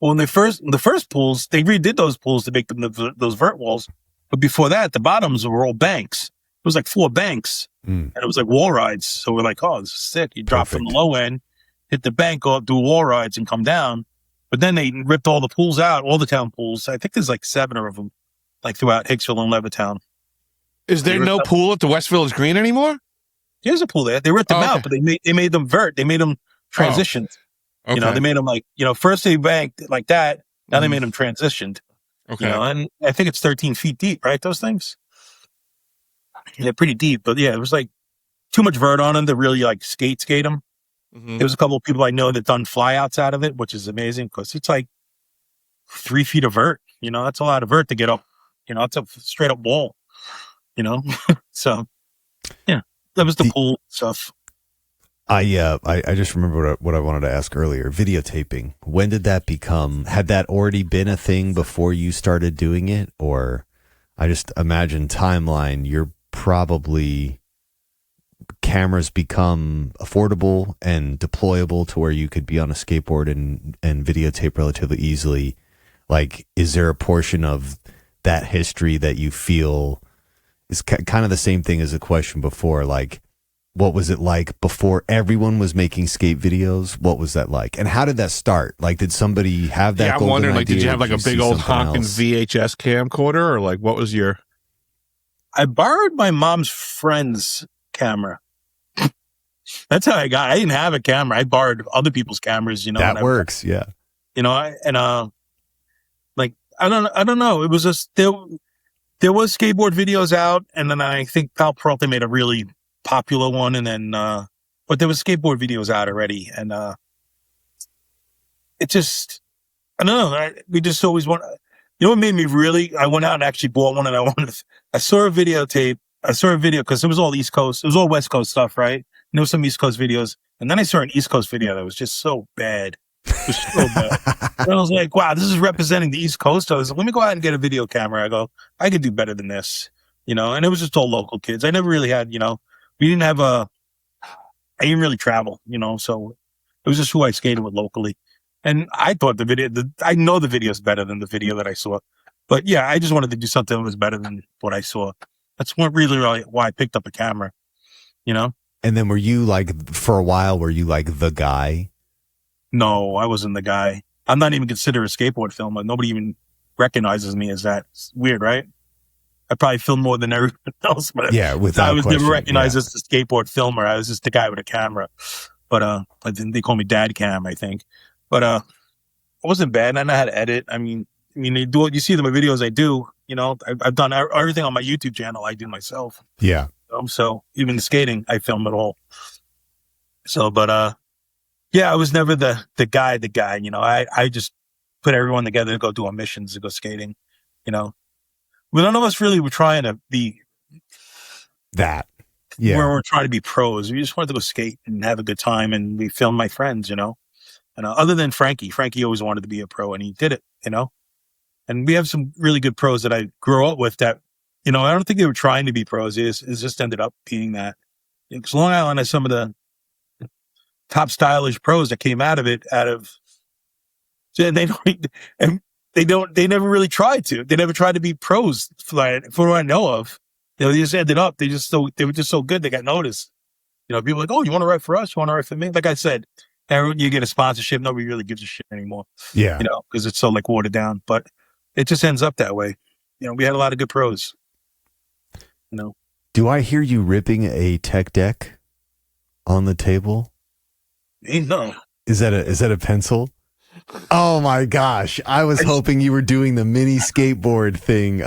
Well, in the first pools, they redid those pools to make them those vert walls. But before that, the bottoms were all banks. It was like 4 banks, and it was like wall rides. So we're like, oh, this is sick. You drop from the low end, hit the bank, go up, do wall rides, and come down. But then they ripped all the pools out, all the town pools. I think there's like 7 of them, like throughout Hicksville and Levittown. Is there no pool at the West Village Green anymore? There's a pool there. They ripped them out, but they made them vert. They made them transitioned. Okay. They made them like, first they banked like that. Now they made them transitioned. Okay. And I think it's 13 feet deep, right? Those things. They're pretty deep, but yeah, it was like too much vert on them to really like skate them. Mm-hmm. There was a couple of people I know that done flyouts out of it, which is amazing because it's like 3 feet of vert. That's a lot of vert to get up. It's a straight up wall. So yeah, that was the pool stuff. I just remember what I wanted to ask earlier. Videotaping. When did that become? Had that already been a thing before you started doing it, or I just imagine timeline. You're probably cameras become affordable and deployable to where you could be on a skateboard and videotape relatively easily. Like, is there a portion of that history that you feel is kind of the same thing as the question before? Like, what was it like before everyone was making skate videos? What was that like? And how did that start? Like, did somebody have that? Yeah, I'm wondering, like, did you have like a big old honking VHS camcorder, or like, what was your? I borrowed my mom's friend's camera. That's how I didn't have a camera. I borrowed other people's cameras, That works, yeah. Like, I don't know. It was just, there was skateboard videos out, and then I think Pal Peralta made a really popular one, and then, but there was skateboard videos out already, and, it just, I don't know. We just always want, what made me really, I went out and actually bought one, and I saw a video because it was all East Coast, it was all West Coast stuff, right? And there was some East Coast videos, and then I saw an East Coast video that was just so bad. It was so bad. And I was like, wow, this is representing the East Coast. I was like, let me go out and get a video camera. I go, I could do better than this, and it was just all local kids. I never really had, we didn't have I didn't really travel, so it was just who I skated with locally. And I thought I know the video is better than the video that I saw. But yeah, I just wanted to do something that was better than what I saw. That's really why I picked up a camera, And then were you like, for a while, were you like the guy? No, I wasn't the guy. I'm not even considered a skateboard filmer. Nobody even recognizes me as that. It's weird, right? I probably filmed more than everyone else, but Yeah, without I was question, never recognized yeah. as the skateboard filmer. I was just the guy with a camera. But I think they call me Dad Cam, I think. But it wasn't bad. I know how to edit. I mean, they do it. You see my videos I do. You know, I've done everything on my YouTube channel. I do myself. Yeah. So even the skating, I film it all. So, but yeah, I was never the guy. You know, I just put everyone together to go do our missions, to go skating. You know, well, none of us really were trying to be that. Yeah. Where we're trying to be pros. We just wanted to go skate and have a good time, and we filmed my friends. You know, and other than Frankie always wanted to be a pro, and he did it. You know, and we have some really good pros that I grew up with that. You know, I don't think they were trying to be pros. It just ended up being that. Because Long Island has some of the top stylish pros that came out of it. So they never really tried to. They never tried to be pros. For what I know of, they just ended up. They were just so good. They got noticed. You know, people are like, oh, you want to write for us? You want to write for me? Like I said, you get a sponsorship. Nobody really gives a shit anymore. Yeah, you know, because it's so like watered down. But it just ends up that way. You know, we had a lot of good pros. You know. Do I hear you ripping a tech deck on the table? No. Is that a pencil? Oh my gosh. I was hoping you were doing the mini skateboard thing.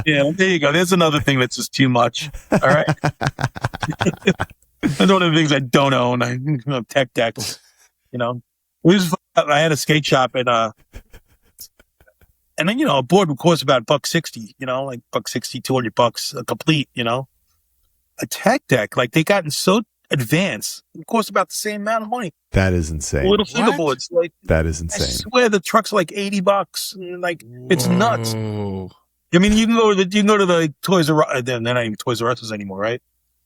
Yeah, there you go. There's another thing that's just too much. All right. That's one of the things I don't own. Tech decks. You know. I had a skate shop and then, you know, a board would cost about $160, you know, like $160, $200 a complete, you know. A tech deck, like they gotten so advanced, it costs about the same amount of money. That is insane. Little fingerboards, like that is insane. I swear the truck's like $80, and like it's nuts. I mean, you can go to the Toys R Us. They're not even Toys R Us anymore, right?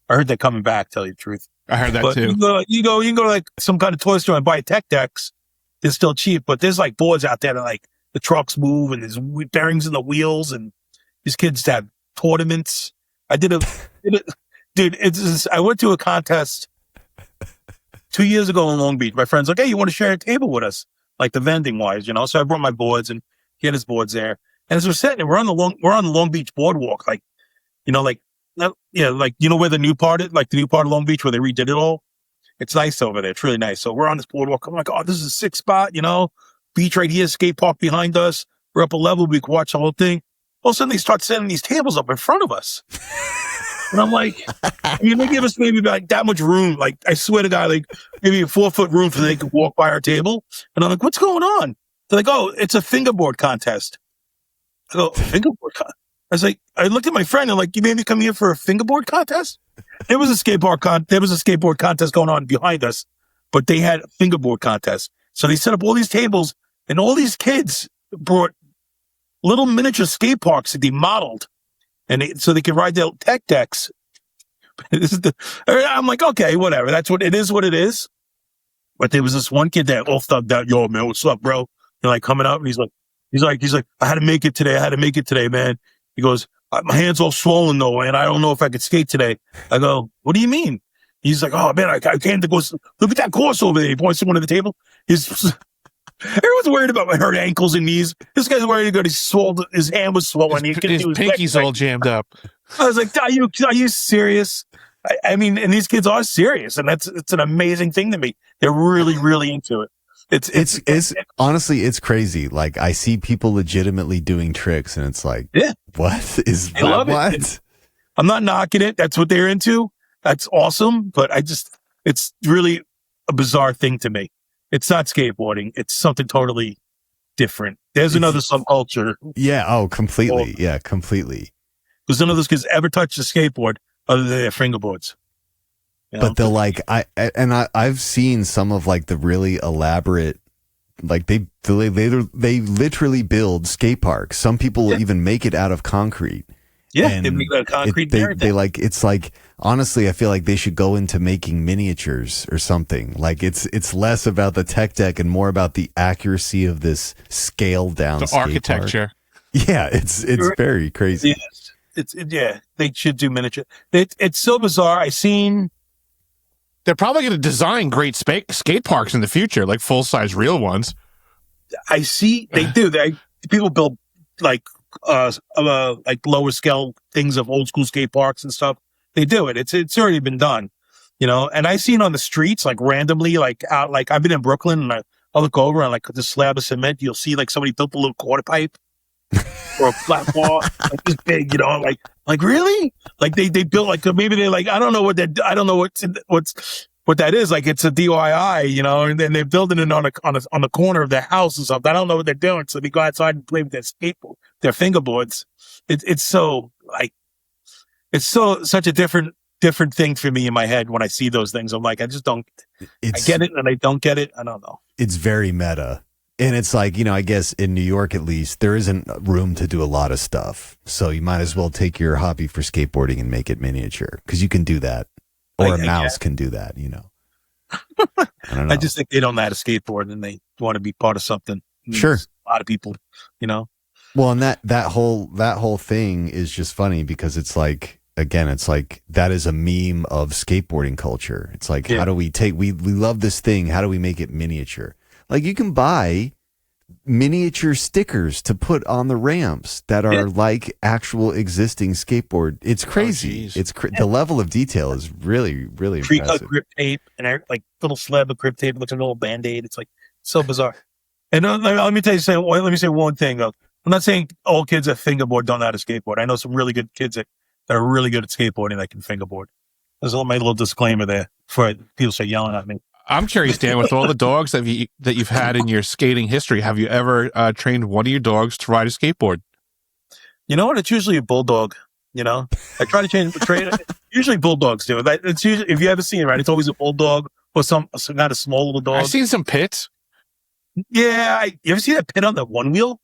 I heard they're coming back. Tell you the truth, I heard that too. You can go to like some kind of toy store and buy tech decks. They're still cheap, but there's like boards out there that like the trucks move and there's bearings in the wheels, and these kids have tournaments. Dude, I went to a contest 2 years ago in Long Beach. My friend's like, hey, you want to share a table with us? Like the vending wise, you know? So I brought my boards and he had his boards there. And as we're sitting there, we're on the Long Beach boardwalk. Like, you know, like, yeah, like, you know where the new part is? Like the new part of Long Beach where they redid it all? It's nice over there. It's really nice. So we're on this boardwalk. I'm like, oh, this is a sick spot, you know? Beach right here, skate park behind us. We're up a level. We can watch the whole thing. All of a sudden, they start setting these tables up in front of us. And I'm like, I mean, they give us maybe like that much room. Like, I swear to God, like maybe a 4-foot room so they could walk by our table. And I'm like, what's going on? They're like, oh, it's a fingerboard contest. I go, fingerboard contest? I was like, I looked at my friend and like, you made me come here for a fingerboard contest? There was a skateboard contest going on behind us, but they had a fingerboard contest. So they set up all these tables and all these kids brought little miniature skate parks that they modeled. And so they can ride their tech decks. I'm like, okay, whatever. That's what it is. But there was this one kid that all thugged out, yo, man, what's up, bro? They're like coming up and he's like, I had to make it today, man. He goes, my hand's all swollen though, and I don't know if I could skate today. I go, what do you mean? He's like, oh man, I can't go. Look at that course over there. He points to one of the table. Everyone's worried about my hurt ankles and knees. This guy's worried about his hand was swollen. His pinky's all jammed up. I was like, are you serious? I mean, and these kids are serious, and it's an amazing thing to me. They're really, really into it. It's honestly, it's crazy. Like I see people legitimately doing tricks, and it's like, yeah, what is I love what? It. I'm not knocking it. That's what they're into. That's awesome. But it's really a bizarre thing to me. It's not skateboarding. It's something totally different. There's another subculture. Yeah. Oh, completely. Yeah, completely. Because none of those kids ever touch the skateboard other than their fingerboards. You know? But they're like, I've seen some of like the really elaborate, like they literally build skate parks. Some people will even make it out of concrete. Yeah, and they make that concrete. They like, it's like, honestly, I feel like they should go into making miniatures or something. Like it's less about the tech deck and more about the accuracy of this scaled down the architecture. Park. Yeah, it's very crazy. Yeah, they should do miniature. It's so bizarre. They're probably going to design great skate parks in the future, like full size real ones. I see they do. People build like like lower scale things of old school skate parks and stuff. They do it. It's already been done, and I seen on the streets, like randomly, like out, like I've been in Brooklyn and I'll look over and like the slab of cement, you'll see like somebody built a little quarter pipe or a flat wall, like this big, like really? Like they built like, maybe they like, I don't know what that is. Like it's a DIY, and then they're building it on the corner of their house or something. I don't know what they're doing. So they go outside and play with their skateboard, their fingerboards. It's so like, it's such a different thing for me in my head when I see those things. I'm like, I just don't, I get it and I don't get it. I don't know. It's very meta. And it's like, I guess in New York, at least, there isn't room to do a lot of stuff. So you might as well take your hobby for skateboarding and make it miniature, because you can do that. Or a mouse can do that, I don't know. I just think they don't know how to skateboard and they want to be part of something. Sure. A lot of people, Well, and that whole thing is just funny because it's like, again, it's like that is a meme of skateboarding culture. It's like, how do we we love this thing. How do we make it miniature? Like you can buy miniature stickers to put on the ramps that are like actual existing skateboard. It's crazy. The level of detail is really, really impressive. Pre-cut grip tape and like little slab of grip tape. It looks like a little Band-Aid. It's like so bizarre. And let me say one thing though. I'm not saying all kids that fingerboard don't know how to skateboard. I know some really good kids that are really good at skateboarding that can fingerboard. There's my little disclaimer there before people start yelling at me. I'm curious, Dan, with all the dogs that you've had in your skating history, have you ever trained one of your dogs to ride a skateboard? You know what? It's usually a bulldog. I try to train usually bulldogs do it. It's usually, if you ever seen it, right? It's always a bulldog or some kind of small little dog. I've seen some pits. Yeah, you ever see that pit on the one wheel?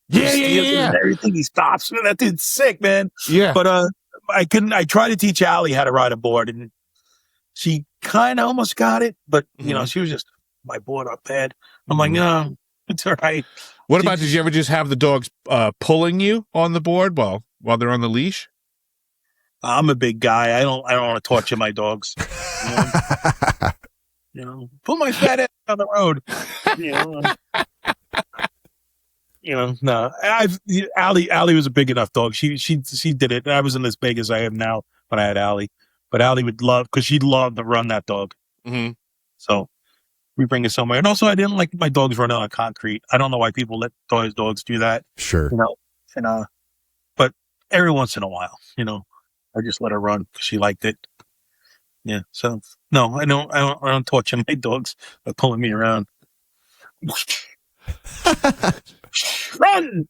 Yeah. Everything he stops. Man, that dude's sick, man. Yeah. But I tried to teach Allie how to ride a board, and she kind of almost got it, but she was just my board up bad. I'm like, no, it's all right. What about, did you ever just have the dogs pulling you on the board while they're on the leash? I'm a big guy. I don't want to torture my dogs. Put my fat ass on the road. No. Allie was a big enough dog. She did it. I wasn't as big as I am now when I had Allie. But Allie would love, because she'd love to run that dog. Mm-hmm. So we bring it somewhere. And also, I didn't like my dogs running on concrete. I don't know why people let dogs do that. Sure. But every once in a while, I just let her run because she liked it. Yeah. So no, I don't torture my dogs by pulling me around. Run.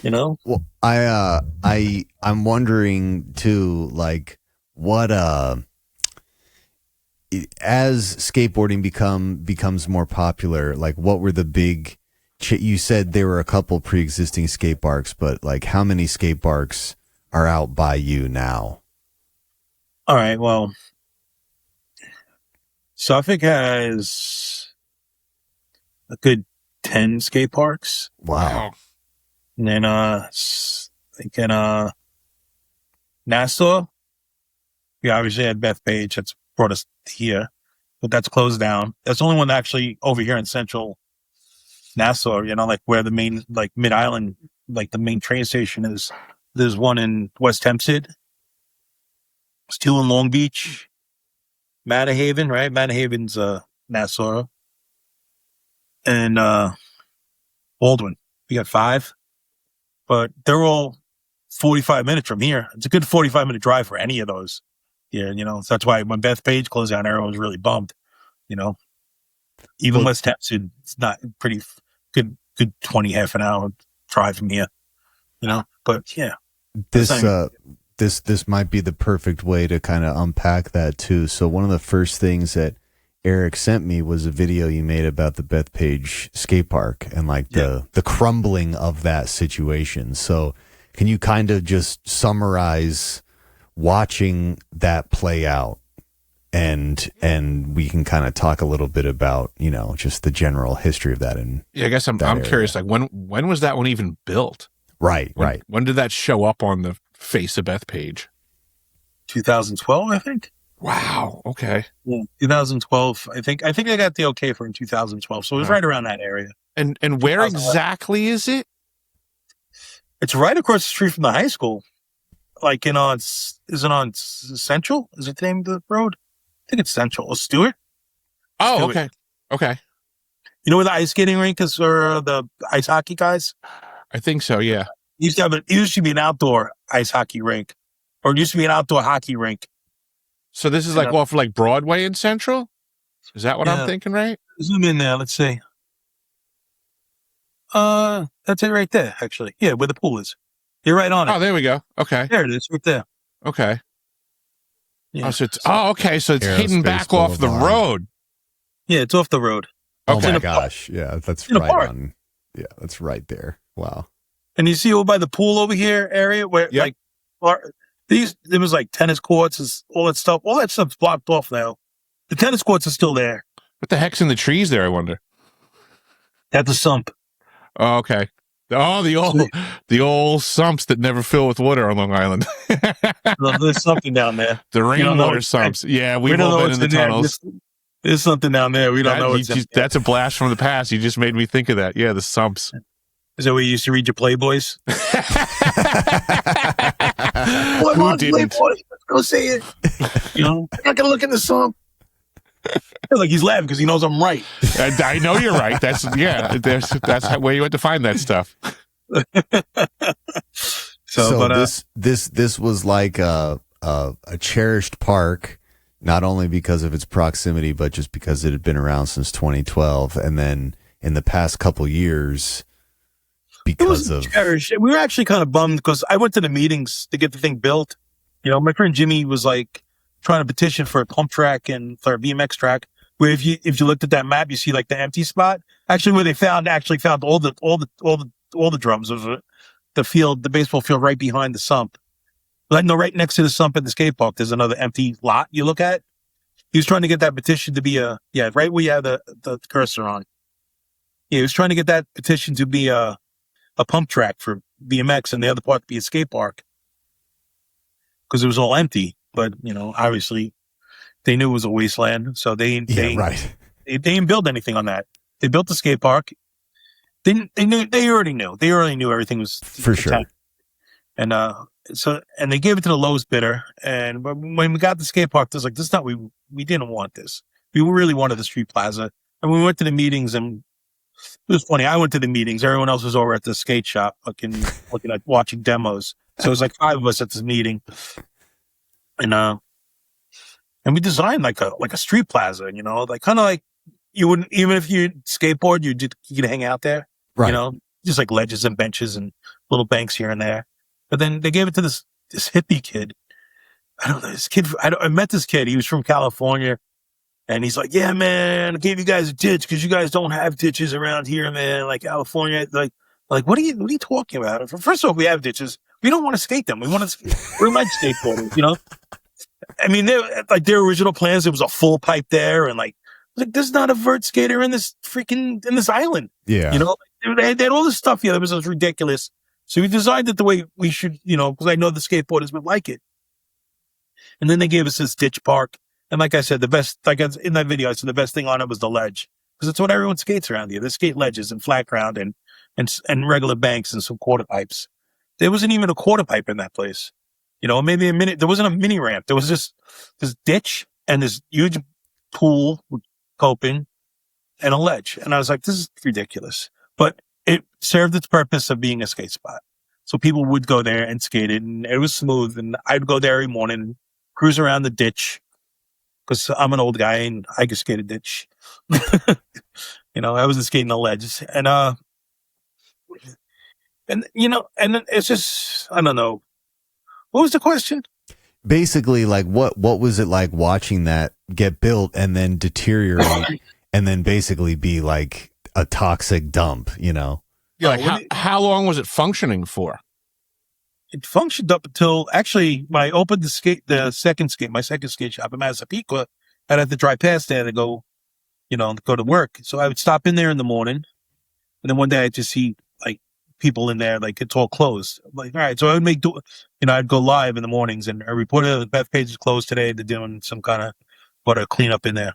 Well, I'm wondering too, like, what as skateboarding becomes more popular, like what were the big you said there were a couple pre-existing skate parks, but like how many skate parks are out by you now? All right, well, Suffolk has a good 10 skate parks. Wow. And then Nassau, we obviously had Bethpage. That's brought us here, but that's closed down. That's the only one actually over here in central Nassau, like where the main, like Mid-Island, like the main train station is. There's one in West Hempstead. There's two in Long Beach. Mattahaven, right? Mattahaven's Nassau. And Baldwin. We got 5. But they're all 45 minutes from here. It's a good 45-minute drive for any of those. Yeah, so that's why when Bethpage closed down, everyone was really bummed. Even West Hempstead, it's not pretty good 20, half an hour drive from here. But yeah. This might be the perfect way to kind of unpack that too. So one of the first things that Eric sent me was a video you made about the Bethpage Skate Park and like the crumbling of that situation. So can you kind of just summarize watching that play out, and we can kind of talk a little bit about just the general history of that? And I guess I'm curious, like when was that one even built? Right. When did that show up on the face of Bethpage? 2012, I think. Wow. Okay. Yeah, 2012. I think I got the okay for in 2012. So it was right around that area. And where exactly is it? It's right across the street from the high school. Like is it on Central? Is it the name of the road? I think it's Central. Or Stewart? Oh, Stewart. okay. Okay. You know where the ice skating rink is, or the ice hockey guys? I think so, yeah. It used to be an outdoor ice hockey rink, or it used to be an outdoor hockey rink. So this is like off like Broadway in Central? Is that what I'm thinking, right? Zoom in there. Let's see. That's it right there, actually. Yeah, where the pool is. You're right on it. Oh, there we go. Okay. There it is, right there. Okay. Yeah. Okay. So it's hidden Aerospace back off the Boulevard. road. Yeah, it's off the road. Oh Okay. my gosh. Yeah, that's in a right park. on. Yeah, that's right there. Wow. And you see over by the pool over here area where Yep. there was like tennis courts, all that stuff's blocked off now. The tennis courts are still there. What the heck's in the trees there, I wonder? At the sump. Oh, okay. Oh, the old sumps that never fill with water on Long Island. There's something down there. The We don't know rainwater what's sumps. Yeah, We we've don't all know been in what's the there. tunnels. There's something down there. We don't know what's in there. That's a blast from the past. You just made me think of that. Yeah, the sumps. Is that where you used to read your Playboys? Who didn't? Let's go see it. You know, I'm not going to look in the sump. Like he's laughing because he knows I'm right. I know you're right. That's where you had to find that stuff. This was like a cherished park, not only because of its proximity, but just because it had been around since 2012, and then in the past couple years, because of cherished. We were actually kind of bummed because I went to the meetings to get the thing built. You know, my friend Jimmy was like trying to petition for a pump track and for a BMX track. Where if you looked at that map, you see like the empty spot. Actually, where they found all the drums of the baseball field right behind the sump. Like right next to the sump at the skate park, there's another empty lot you look at. He was trying to get that petition to be right where you have the cursor on. Yeah, he was trying to get that petition to be a pump track for BMX and the other part to be a skate park because it was all empty. But you know, obviously, they knew it was a wasteland, so they didn't build anything on that. They built the skate park. They already knew everything was for sure. And they gave it to the lowest bidder. And when we got the skate park, there's like, this is not, we didn't want this. We really wanted the street plaza. And we went to the meetings, and it was funny. I went to the meetings. Everyone else was over at the skate shop, looking at watching demos. So it was like 5 of us at this meeting. And we designed like a street plaza, you know, like kind of like you wouldn't, even if you skateboard, you could hang out there, right? You know, just like ledges and benches and little banks here and there. But then they gave it to this hippie kid. I don't know, this kid. I met this kid. He was from California, and he's like, "Yeah, man, I gave you guys a ditch because you guys don't have ditches around here, man. Like California, like what are you talking about? First off, we have ditches. We don't want to skate them. We're like skateboarders, you know." I mean, their original plans, there was a full pipe there, and like there's not a vert skater in this island. Yeah, you know, they had all this stuff. Yeah, it was ridiculous. So we designed it the way we should, you know, because I know the skateboarders would like it. And then they gave us this ditch park, and like I said, the best, like in that video, I said the best thing on it was the ledge, because it's what everyone skates around here. They skate ledges and flat ground and regular banks and some quarter pipes. There wasn't even a quarter pipe in that place. You know, maybe there wasn't a mini ramp. There was just this ditch and this huge pool with coping and a ledge. And I was like, this is ridiculous. But it served its purpose of being a skate spot. So people would go there and skate it, and it was smooth. And I'd go there every morning and cruise around the ditch because I'm an old guy and I could skate a ditch. You know, I wasn't skating the ledges. And you know, and it's just, I don't know. What was the question? Basically, like what was it like watching that get built and then deteriorate and then basically be like a toxic dump, you know? Yeah, like how long was it functioning for? It functioned up until actually when I opened my second skate shop in Massapequa. I'd have to drive past there to go to work. So I would stop in there in the morning, and then one day I'd just see like people in there, like it's all closed. I'm like, all right. So I would I'd go live in the mornings and I reported that Bethpage is closed today. They're doing some kind of cleanup in there.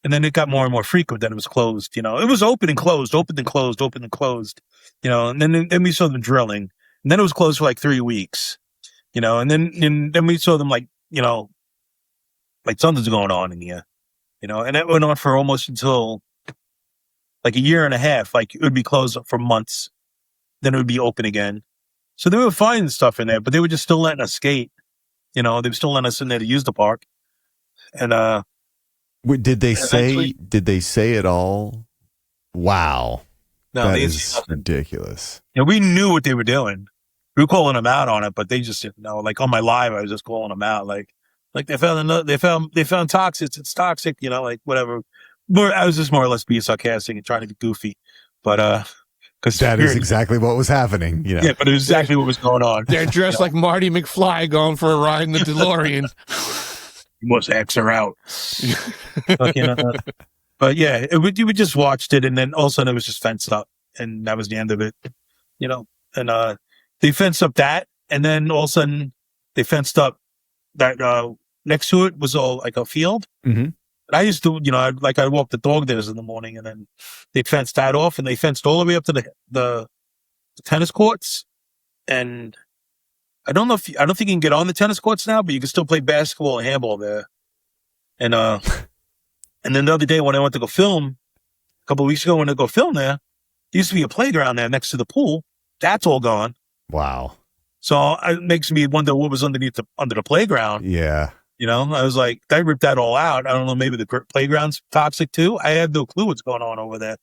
And then it got more and more frequent that it was closed. You know, it was open and closed, open and closed, open and closed. You know, and then we saw them drilling. And then it was closed for like 3 weeks, and then we saw them like, like something's going on in here, and that went on for almost until like a year and a half. Like it would be closed for months, then it would be open again. So they were finding stuff in there, but they were just still letting us skate. They were still letting us in there to use the park. And did they say it all? Wow. No, that is ridiculous. Yeah, we knew what they were doing. We were calling them out on it, but they just didn't know. Like on my live, I was just calling them out. Like they found toxic. It's toxic, like whatever. I was just more or less being sarcastic and trying to be goofy, but because that is exactly what was happening. Yeah, but it was exactly what was going on. They're dressed like Marty McFly going for a ride in the DeLorean. You must X her out. But yeah, we just watched it, and then all of a sudden it was just fenced up, and that was the end of it. And they fenced up that, and then all of a sudden they fenced up that next to it was all like a field. Mm-hmm. I used to, I'd walk the dog there in the morning, and then they fenced that off, and they fenced all the way up to the tennis courts. And I don't think you can get on the tennis courts now, but you can still play basketball and handball there. And then the other day when I went to go film, a couple of weeks ago when I go film there used to be a playground there next to the pool. That's all gone. Wow. So it makes me wonder what was under the playground. Yeah. I was like, they ripped that all out. I don't know, maybe the playground's toxic too. I had no clue what's going on over there.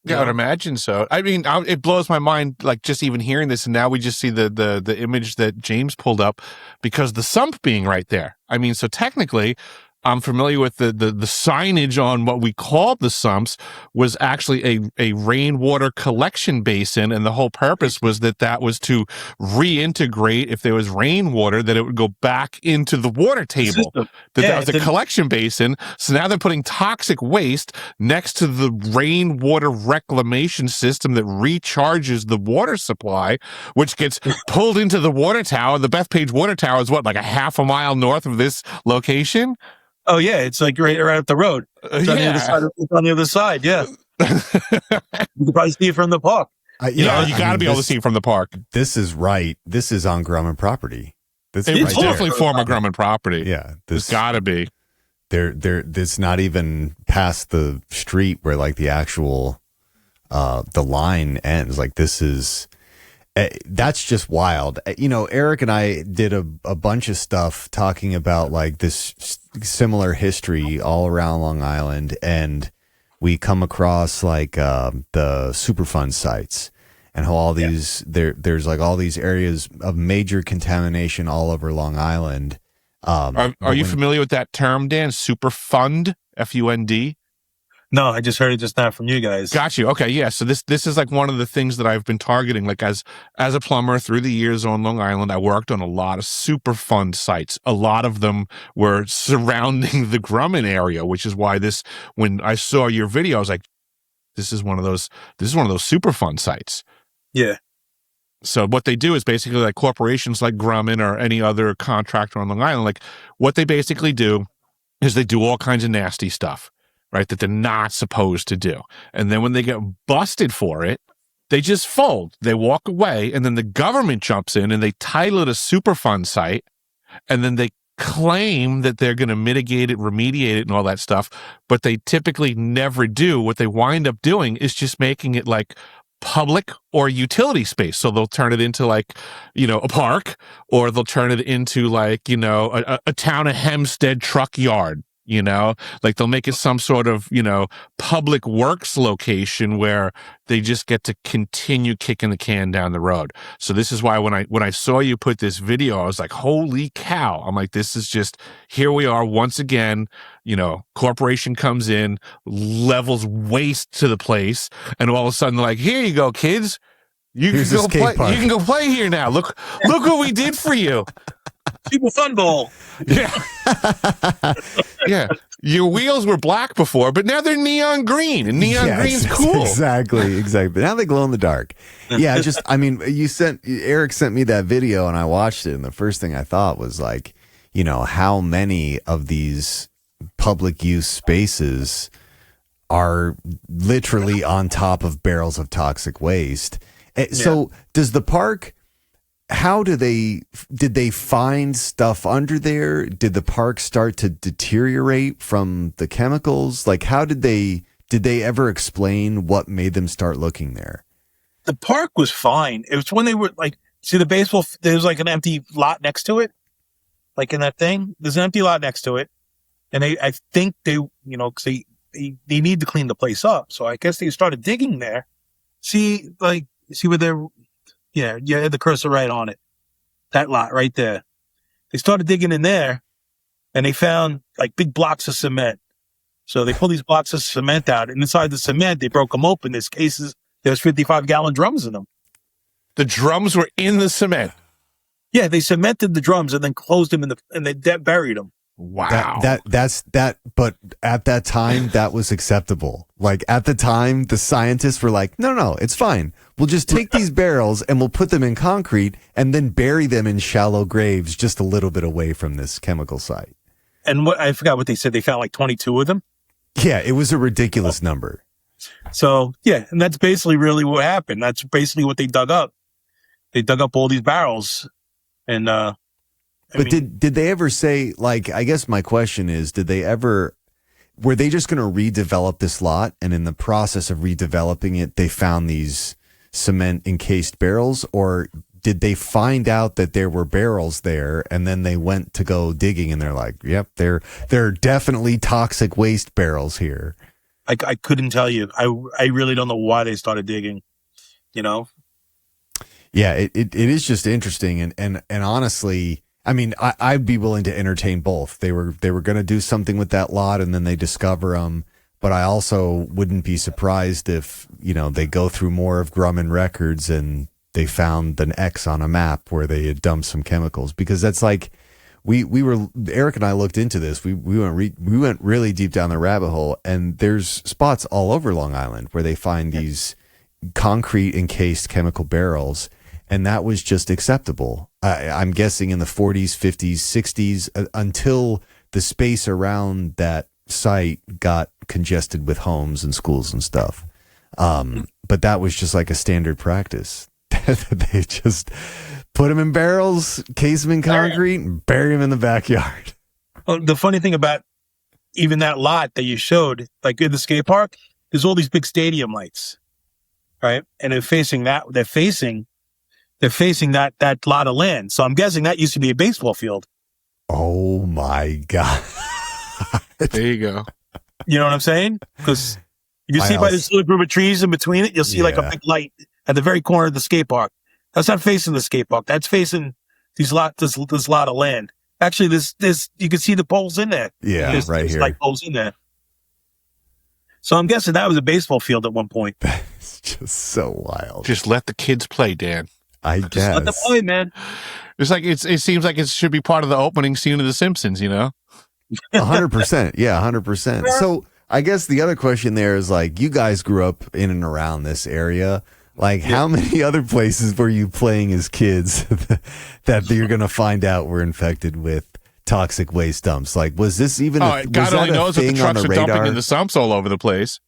Yeah, I would imagine so. I mean, it blows my mind, like just even hearing this, and now we just see the image that James pulled up because the sump being right there. I mean, so technically, I'm familiar with the signage on what we called the sumps was actually a rainwater collection basin, and the whole purpose was that was to reintegrate if there was rainwater, that it would go back into the water table. That was a collection basin. So now they're putting toxic waste next to the rainwater reclamation system that recharges the water supply, which gets pulled into the water tower. The Bethpage water tower is like a half a mile north of this location. Oh yeah, it's like right up the road. It's on the other side. It's on the other side. Yeah, you can probably see it from the park. You got to be able to see it from the park. This is right. This is on Grumman property. It's definitely former Grumman property. Yeah, this got to be. It's not even past the street where like the actual the line ends. Like this is. That's just wild. Eric and I did a bunch of stuff talking about like this similar history all around Long Island, and we come across like the Superfund sites and how all these there's like all these areas of major contamination all over Long Island. Are you familiar with that term, Dan? Superfund, FUND? No, I just heard it just now from you guys. Got you. Okay, yeah. So this is like one of the things that I've been targeting. Like as a plumber through the years on Long Island, I worked on a lot of Superfund sites. A lot of them were surrounding the Grumman area, which is why when I saw your video, I was like, this is one of those Superfund sites. Yeah. So what they do is basically like corporations like Grumman or any other contractor on Long Island, like what they basically do is they do all kinds of nasty stuff, right, that they're not supposed to do. And then when they get busted for it, they just fold. They walk away, and then the government jumps in and they title it a Superfund site, and then they claim that they're going to mitigate it, remediate it, and all that stuff, but they typically never do. What they wind up doing is just making it like public or utility space. So they'll turn it into like, a park, or they'll turn it into like, a town of Hempstead truck yard. Like they'll make it some sort of, public works location where they just get to continue kicking the can down the road. So this is why when I saw you put this video, I was like, holy cow. I'm like, this is just, here we are once again, corporation comes in, levels waste to the place, and all of a sudden they're like, here you go, kids. You can go play here now. Look what we did for you. Superfund Bowl. Yeah. Yeah. Your wheels were black before, but now they're neon green, and neon green's cool. Exactly. But now they glow in the dark. Yeah, Eric sent me that video and I watched it, and the first thing I thought was like, how many of these public use spaces are literally on top of barrels of toxic waste. So does the park how did they find stuff under there? Did the park start to deteriorate from the chemicals? Like, how did they ever explain what made them start looking there? The park was fine. It was when they were like, see the baseball, there's like an empty lot next to it. Like in that thing, there's an empty lot next to it. And I think they, cause they need to clean the place up. So I guess they started digging there. See where they're, you had the cursor right on it. That lot right there. They started digging in there and they found like big blocks of cement. So they pulled these blocks of cement out, and inside the cement, they broke them open. There's 55-gallon drums in them. The drums were in the cement. Yeah, they cemented the drums and then closed them and they buried them. Wow. But at that time, that was acceptable. Like at the time, the scientists were like, no, it's fine. We'll just take these barrels and we'll put them in concrete and then bury them in shallow graves just a little bit away from this chemical site. And I forgot what they said. They found like 22 of them. Yeah, it was a ridiculous number. So yeah, and that's basically really what happened. That's basically what they dug up. They dug up all these barrels and, did they ever say, like, I guess my question is, were they just going to redevelop this lot, and in the process of redeveloping it, they found these cement encased barrels, or did they find out that there were barrels there and then they went to go digging and they're like, yep, there are definitely toxic waste barrels here? I couldn't tell you. I really don't know why they started digging, Yeah, it is just interesting. And honestly, I mean, I'd be willing to entertain both. They were going to do something with that lot and then they discover them. But I also wouldn't be surprised if, they go through more of Grumman records and they found an X on a map where they had dumped some chemicals, because that's like, Eric and I looked into this. We went really deep down the rabbit hole, and there's spots all over Long Island where they find these concrete encased chemical barrels. And that was just acceptable. I'm guessing in the 40s, 50s, 60s, until the space around that site got congested with homes and schools and stuff. But that was just like a standard practice. They just put them in barrels, case them in concrete, and bury them in the backyard. Well, the funny thing about even that lot that you showed, like in the skate park, there's all these big stadium lights, right? And they're facing that lot of land. So I'm guessing that used to be a baseball field. Oh my God. There you go. You know what I'm saying? Because you see by this little group of trees in between it, you'll see like a big light at the very corner of the skate park. That's not facing the skate park. That's facing this lot of land. Actually, this you can see the poles in there. Yeah, right here. Like poles in there. So I'm guessing that was a baseball field at one point. That's just so wild. Just let the kids play, Dan. I Just guess. let them play, man. It's like it seems like it should be part of the opening scene of The Simpsons, 100%. Yeah, 100%. So I guess the other question there is, like, you guys grew up in and around this area. Like, how many other places were you playing as kids that you're going to find out were infected with toxic waste dumps? Like, was this even God only knows if the trucks are dumping in the sumps all over the place.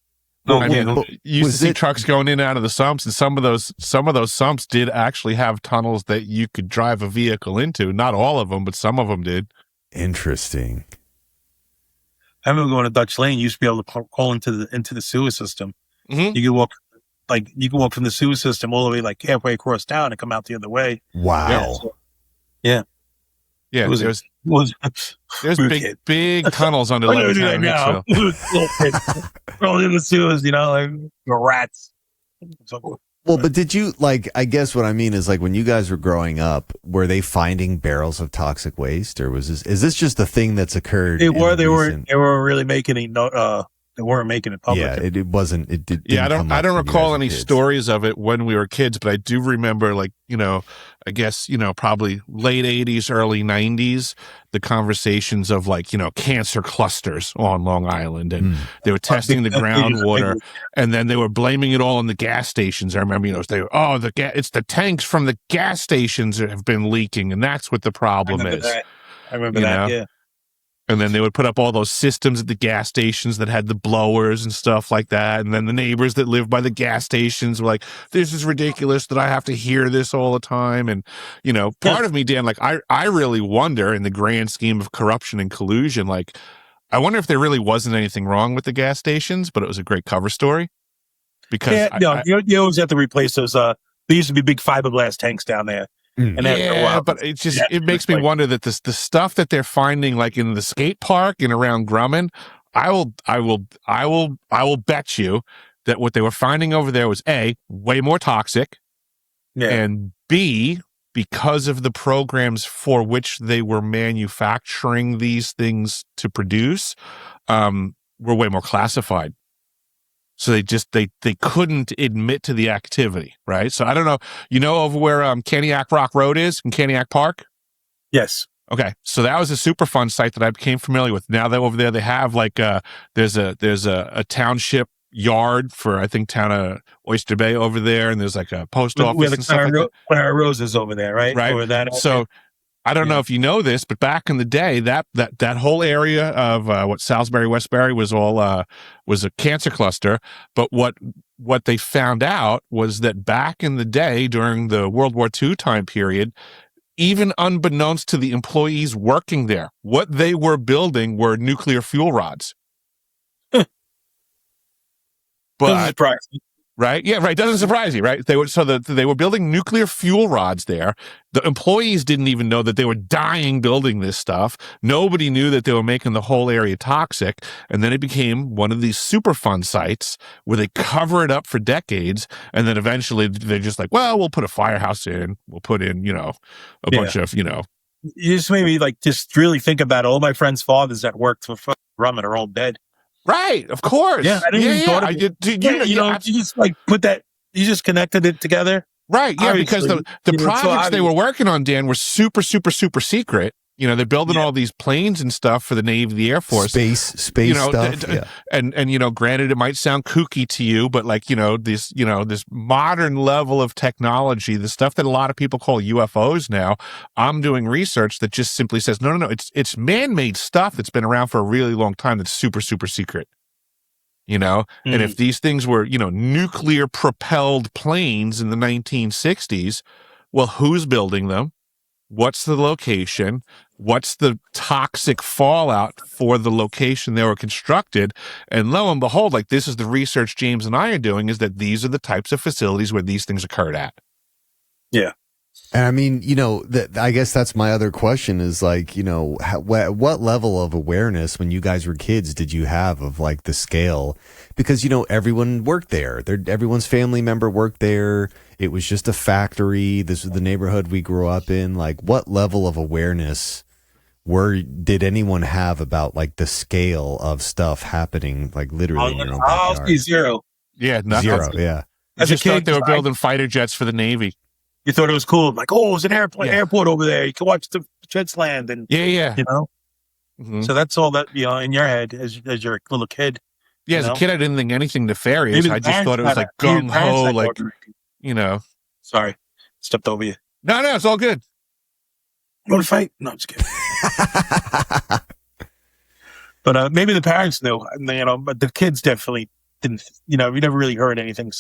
I mean, you used to see trucks going in and out of the sumps, and some of those sumps did actually have tunnels that you could drive a vehicle into. Not all of them, but some of them did. Interesting. I remember going to Dutch Lane. You used to be able to call into the sewer system. Mm-hmm. You could walk from the sewer system all the way like halfway across town and come out the other way. Wow. Yeah. Yeah. There's big tunnels under Levittown. Rolling in the sewers, like rats. Well, but did you, like, I guess what I mean is, like, when you guys were growing up, were they finding barrels of toxic waste, or is this just a thing that's occurred? They were really making they weren't making it public. Yeah, it wasn't. It did. Yeah, I don't recall any stories of it when we were kids, but I do remember, like, I guess, probably late 80s, early 90s, the conversations of, like, cancer clusters on Long Island, and they were testing the groundwater, and then they were blaming it all on the gas stations. I remember, it's the tanks from the gas stations that have been leaking, and that's what the problem is. I remember that. Yeah. And then they would put up all those systems at the gas stations that had the blowers and stuff like that. And then the neighbors that lived by the gas stations were like, this is ridiculous that I have to hear this all the time. And, you know, part of me, Dan, like, I really wonder in the grand scheme of corruption and collusion, like, I wonder if there really wasn't anything wrong with the gas stations, but it was a great cover story. Because you always have to replace those. There used to be big fiberglass tanks down there. And but it just it makes me wonder that the stuff that they're finding, like in the skate park and around Grumman, I will bet you that what they were finding over there was A, way more toxic, and B, because of the programs for which they were manufacturing these things to produce, were way more classified. So they couldn't admit to the activity, right? So I don't know. You know over where Caniac Rock Road is in Caniac Park? Yes. Okay. So that was a Superfund site that I became familiar with. Now that over there they have like there's a township yard for, I think, town of Oyster Bay over there, and there's like a post office and stuff like that. Clara Rose is over there, right? Right. Over that. So I don't know if you know this, but back in the day, that whole area of what Salisbury, Westbury was all was a cancer cluster. But what they found out was that back in the day, during the World War II time period, even unbeknownst to the employees working there, what they were building were nuclear fuel rods. But right? Yeah, right. Doesn't surprise you, right? They were building nuclear fuel rods there. The employees didn't even know that they were dying building this stuff. Nobody knew that they were making the whole area toxic. And then it became one of these Superfund sites where they cover it up for decades. And then eventually they're just like, well, we'll put a firehouse in. We'll put in, a bunch of, You just made me just really think about all my friends' fathers that worked for Grumman are all dead. Right, of course. Yeah, I didn't even thought of it. You just like put that, you just connected it together. Right, yeah, because the projects they were working on, Dan, were super, super, super secret. They're building all these planes and stuff for the Navy, the Air Force. Space stuff. And granted, it might sound kooky to you, but like, this modern level of technology, the stuff that a lot of people call UFOs now, I'm doing research that just simply says, no, it's man-made stuff that's been around for a really long time that's super, super secret. And if these things were, nuclear propelled planes in the 1960s, well, who's building them? What's the location? What's the toxic fallout for the location they were constructed? And lo and behold, like, this is the research James and I are doing, is that these are the types of facilities where these things occurred at. Yeah. And I mean, I guess that's my other question is like, what level of awareness when you guys were kids did you have of like the scale? Because, everyone worked there. Everyone's family member worked there. It was just a factory. This was the neighborhood we grew up in. Like, what level of awareness did anyone have about like the scale of stuff happening, like literally in your own backyard? I'll see zero. Yeah, zero. Yeah. As a kid, thought they were building fighter jets for the Navy. You thought it was cool, like, there's an airport over there. You can watch the jets land, and Mm-hmm. So that's all that in your head as your little kid. Yeah, as a kid, I didn't think anything nefarious. I just thought it was like gung ho, like Sorry, stepped over you. No, it's all good. You want to fight? No, I'm just kidding. But maybe the parents knew, but the kids definitely didn't. We never really heard anything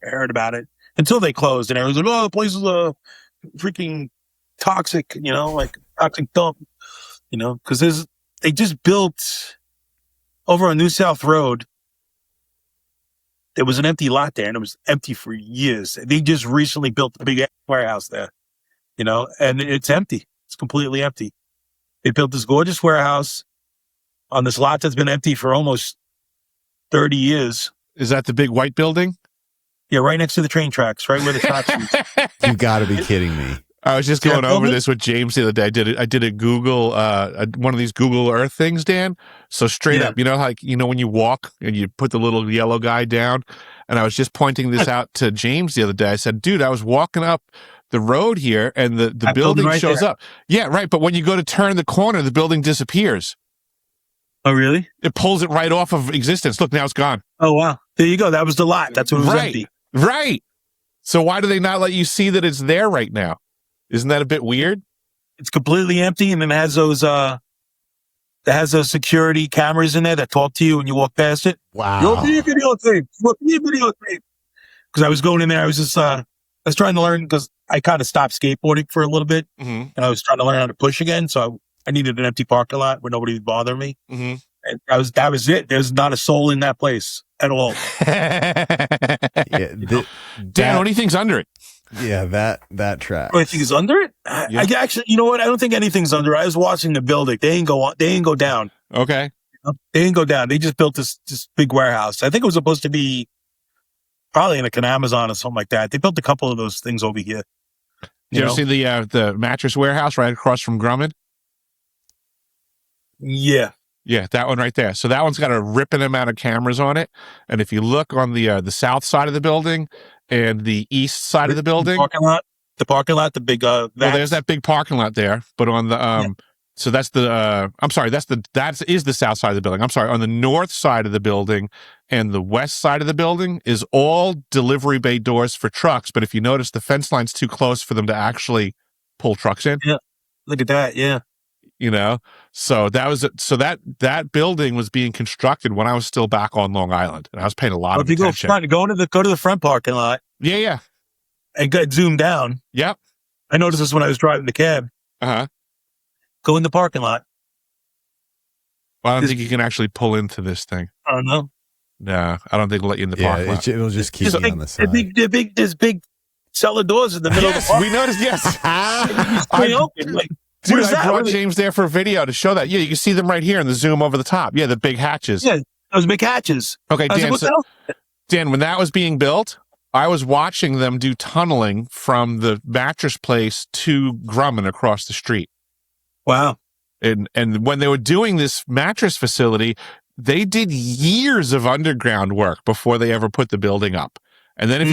heard about it until they closed, and everyone's like, "Oh, the place is freaking toxic," like toxic dump, because they just built over on New South Road. There was an empty lot there, and it was empty for years. They just recently built a big warehouse there, and it's empty. It's completely empty. They built this gorgeous warehouse on this lot that's been empty for almost 30 years. Is that the big white building? Yeah, right next to the train tracks, right where the tracks is. You got to be kidding me. I was just going over this with James the other day. I did a Google, one of these Google Earth things, Dan. So straight up, when you walk and you put the little yellow guy down, and I was just pointing this out to James the other day. I said, dude, I was walking up the road here and the building right shows up. Yeah, right. But when you go to turn the corner, the building disappears. Oh, really? It pulls it right off of existence. Look, now it's gone. Oh, wow. There you go. That was the lot. That's what was empty. Right. So why do they not let you see that it's there right now? Isn't that a bit weird? It's completely empty, and then it has those that has those security cameras in there that talk to you when you walk past it. Wow. You'll be a videotape. Because I was going in there, I was trying to learn because I kind of stopped skateboarding for a little bit, and I was trying to learn how to push again. So I needed an empty parking lot where nobody would bother me. And that was it. There's not a soul in that place at all. Dan, what do you think's under it? Yeah, that track. What do you think is under it? I actually, you know what? I don't think anything's under it. I was watching the building. They ain't go down. Okay. They didn't go down. They just built this big warehouse. I think it was supposed to be probably like an Amazon or something like that. They built a couple of those things over here. You ever see the mattress warehouse right across from Grumman? Yeah. Yeah, that one right there. So that one's got a ripping amount of cameras on it. And if you look on the south side of the building and the east side of the building, the parking lot, the big well, there's that big parking lot there. But on the so that's the I'm sorry, that is the south side of the building. I'm sorry, on the north side of the building and the west side of the building is all delivery bay doors for trucks. But if you notice, the fence line's too close for them to actually pull trucks in. Yeah, look at that. Yeah. You know, so that building was being constructed when I was still back on Long Island, and I was paying a lot of attention. Go to the front parking lot. Yeah, and go zoom down. Yep, I noticed this when I was driving the cab. Go in the parking lot. Well, I don't think you can actually pull into this thing. I don't know. No, I don't think it'll let you in the parking lot. It'll just keep you on the side. There's big cellar doors in the middle of the park. We noticed. Yes, open. Dude, I brought James there for a video to show that. Yeah, you can see them right here in the zoom over the top. Yeah, the big hatches. Yeah, those big hatches. Okay, Dan, when that was being built, I was watching them do tunneling from the mattress place to Grumman across the street. Wow. And when they were doing this mattress facility, they did years of underground work before they ever put the building up. And then if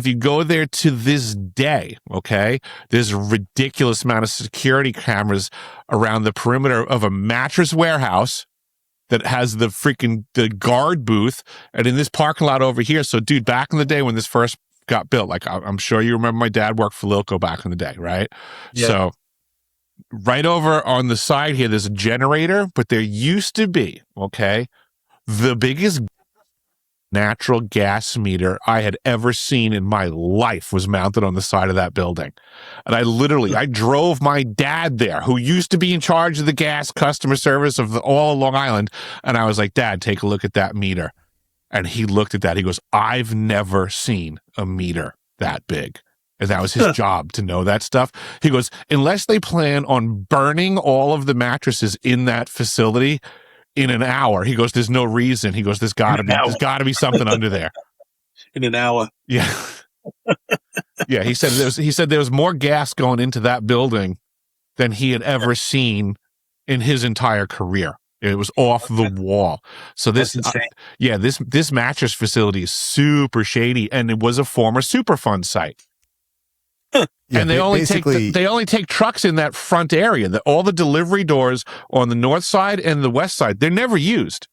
you go there to this day, okay, there's a ridiculous amount of security cameras around the perimeter of a mattress warehouse that has the guard booth, and in this parking lot over here. So, dude, back in the day when this first got built, like I'm sure you remember, my dad worked for Lilco back in the day, right? Yeah. So right over on the side here, there's a generator, but there used to be, okay, the biggest natural gas meter I had ever seen in my life was mounted on the side of that building. And I drove my dad there, who used to be in charge of the gas customer service of all Long Island. And I was like, Dad, take a look at that meter. And he looked at that. He goes, I've never seen a meter that big. And that was his job, to know that stuff. He goes, unless they plan on burning all of the mattresses in that facility in an hour, he goes, there's no reason. He goes, there's got to be something under there. In an hour. Yeah. Yeah, he said there was more gas going into that building than he had ever seen in his entire career. It was off the wall. So this mattress facility is super shady, and it was a former Superfund site. Yeah, and they only take trucks in that front area. All the delivery doors on the north side and the west side, they're never used.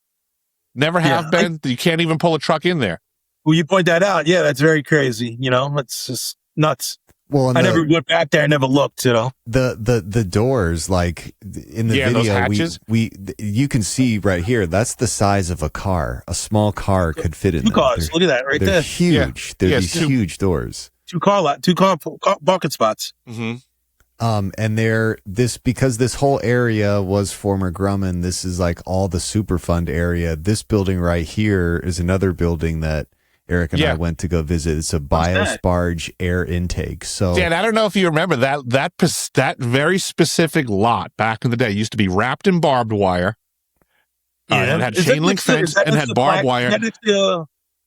Never have been. You can't even pull a truck in there. Well, you point that out. Yeah, that's very crazy. You know, it's just nuts. Well, I never went back there. I never looked. You know, the doors, like in the video, you can see right here. That's the size of a car. A small car could fit in. Two cars. Look at that right there. They're huge. Yeah. They're these huge doors. Two car parking spots. Mm-hmm. And because this whole area was former Grumman, this is like all the Superfund area. This building right here is another building that Eric and I went to go visit. It's a biosparge air intake. So, Dan, I don't know if you remember that very specific lot back in the day used to be wrapped in barbed wire. Yeah, it had chain link fence and had barbed wire.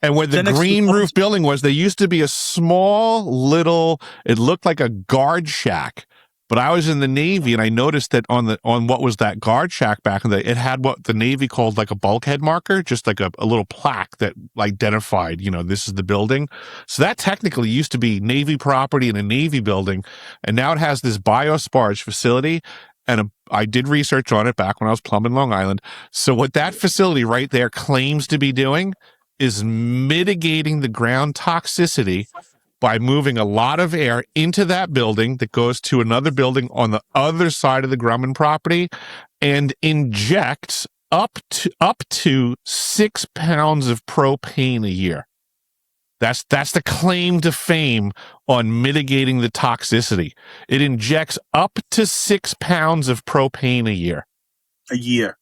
And where the green roof building was, there used to be a small little, it looked like a guard shack. But I was in the Navy, and I noticed that on what was that guard shack back in the day, it had what the Navy called like a bulkhead marker, just like a little plaque that identified, this is the building. So that technically used to be Navy property in a Navy building, and now it has this biosparge facility. And I did research on it back when I was plumbing Long Island. So what that facility right there claims to be doing is mitigating the ground toxicity by moving a lot of air into that building that goes to another building on the other side of the Grumman property and injects up to 6 pounds of propane a year. That's the claim to fame on mitigating the toxicity. It injects up to 6 pounds of propane a year. A year.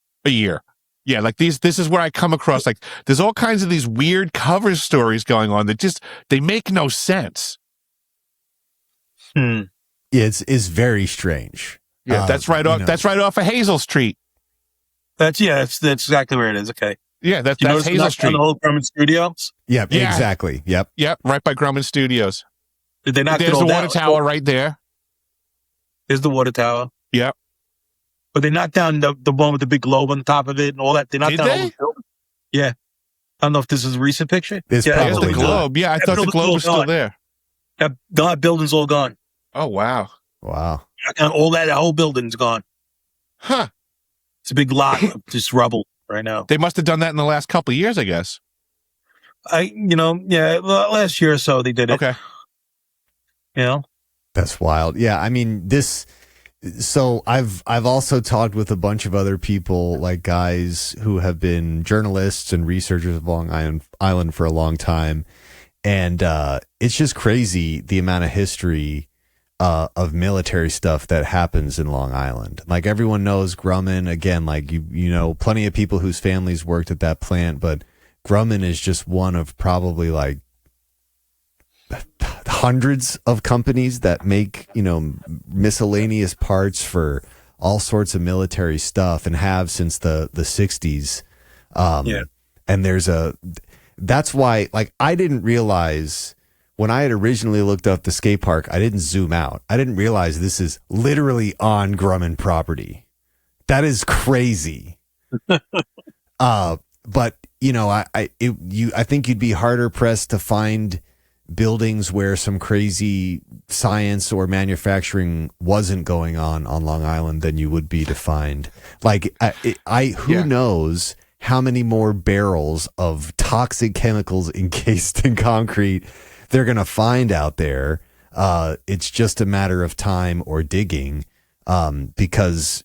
Yeah, like this is where I come across, like, there's all kinds of these weird cover stories going on that they make no sense. Yeah, it's very strange. Yeah, that's right off of Hazel Street. That's exactly where it is. Okay. Yeah, that's Hazel Street. On the whole Grumman Studios? Yeah, exactly. Yep, right by Grumman Studios. Did they knock it all down? There's the water tower right there. There's the water tower. Yep. But they knocked down the one with the big globe on the top of it and all that. They knocked down all the building. Yeah. I don't know if this is a recent picture. It's probably the globe. Yeah, I thought the globe was still there. That building's all gone. Oh, wow. And all that whole building's gone. Huh. It's a big lot of just rubble right now. They must have done that in the last couple of years, I guess. Last year or so they did it. Okay. That's wild. Yeah, I mean, so I've also talked with a bunch of other people, like guys who have been journalists and researchers of Long Island for a long time. And it's just crazy the amount of history of military stuff that happens in Long Island. Like, everyone knows Grumman. Again, like, you know, plenty of people whose families worked at that plant, but Grumman is just one of probably like hundreds of companies that make, you know, miscellaneous parts for all sorts of military stuff and have since the 60s. And that's why, like, I didn't realize when I had originally looked up the skate park, I didn't zoom out. I didn't realize this is literally on Grumman property. That is crazy. But you know, I think you'd be harder pressed to find buildings where some crazy science or manufacturing wasn't going on Long Island than you would be to find. Like, who knows how many more barrels of toxic chemicals encased in concrete they're going to find out there. It's just a matter of time or digging, because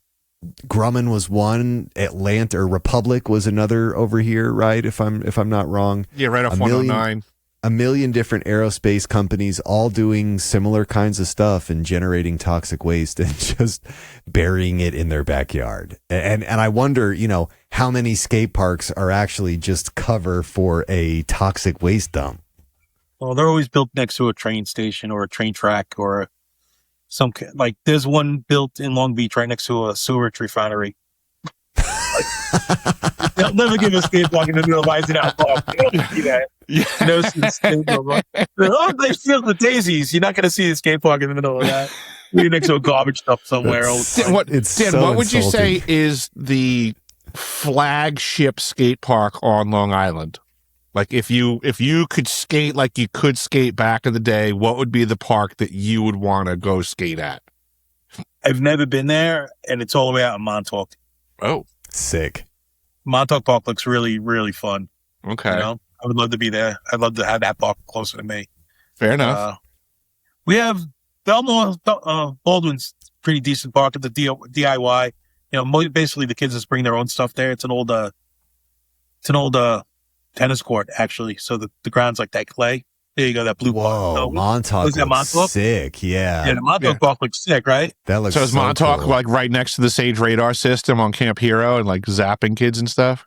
Grumman was one, Atlanta or Republic was another over here, right? If I'm not wrong. Yeah, right off 109. A million different aerospace companies all doing similar kinds of stuff and generating toxic waste and just burying it in their backyard. And I wonder, you know, how many skate parks are actually just cover for a toxic waste dump? Well, they're always built next to a train station or a train track or there's one built in Long Beach right next to a sewage refinery. They'll never give a skate park in the middle of Eisenhower Park. You don't see that. Yeah. They steal the daisies. You're not going to see a skate park in the middle of that. You're next to a garbage dump somewhere. Dan, what would you say is the flagship skate park on Long Island? Like, if you could skate like you could skate back in the day, what would be the park that you would want to go skate at? I've never been there, and it's all the way out in Montauk. Oh, sick. Montauk Park looks really, really fun. Okay. You know? I would love to be there. I'd love to have that park closer to me. Fair enough. We have Baldwin's pretty decent park at the DIY. You know, basically the kids just bring their own stuff there. It's an old tennis court, actually. So the ground's like that clay. There you go, that blue park. Montauk looks sick. Yeah. Yeah, the Montauk park looks sick, right? That looks so is Montauk cool. Like right next to the Sage radar system on Camp Hero and like zapping kids and stuff?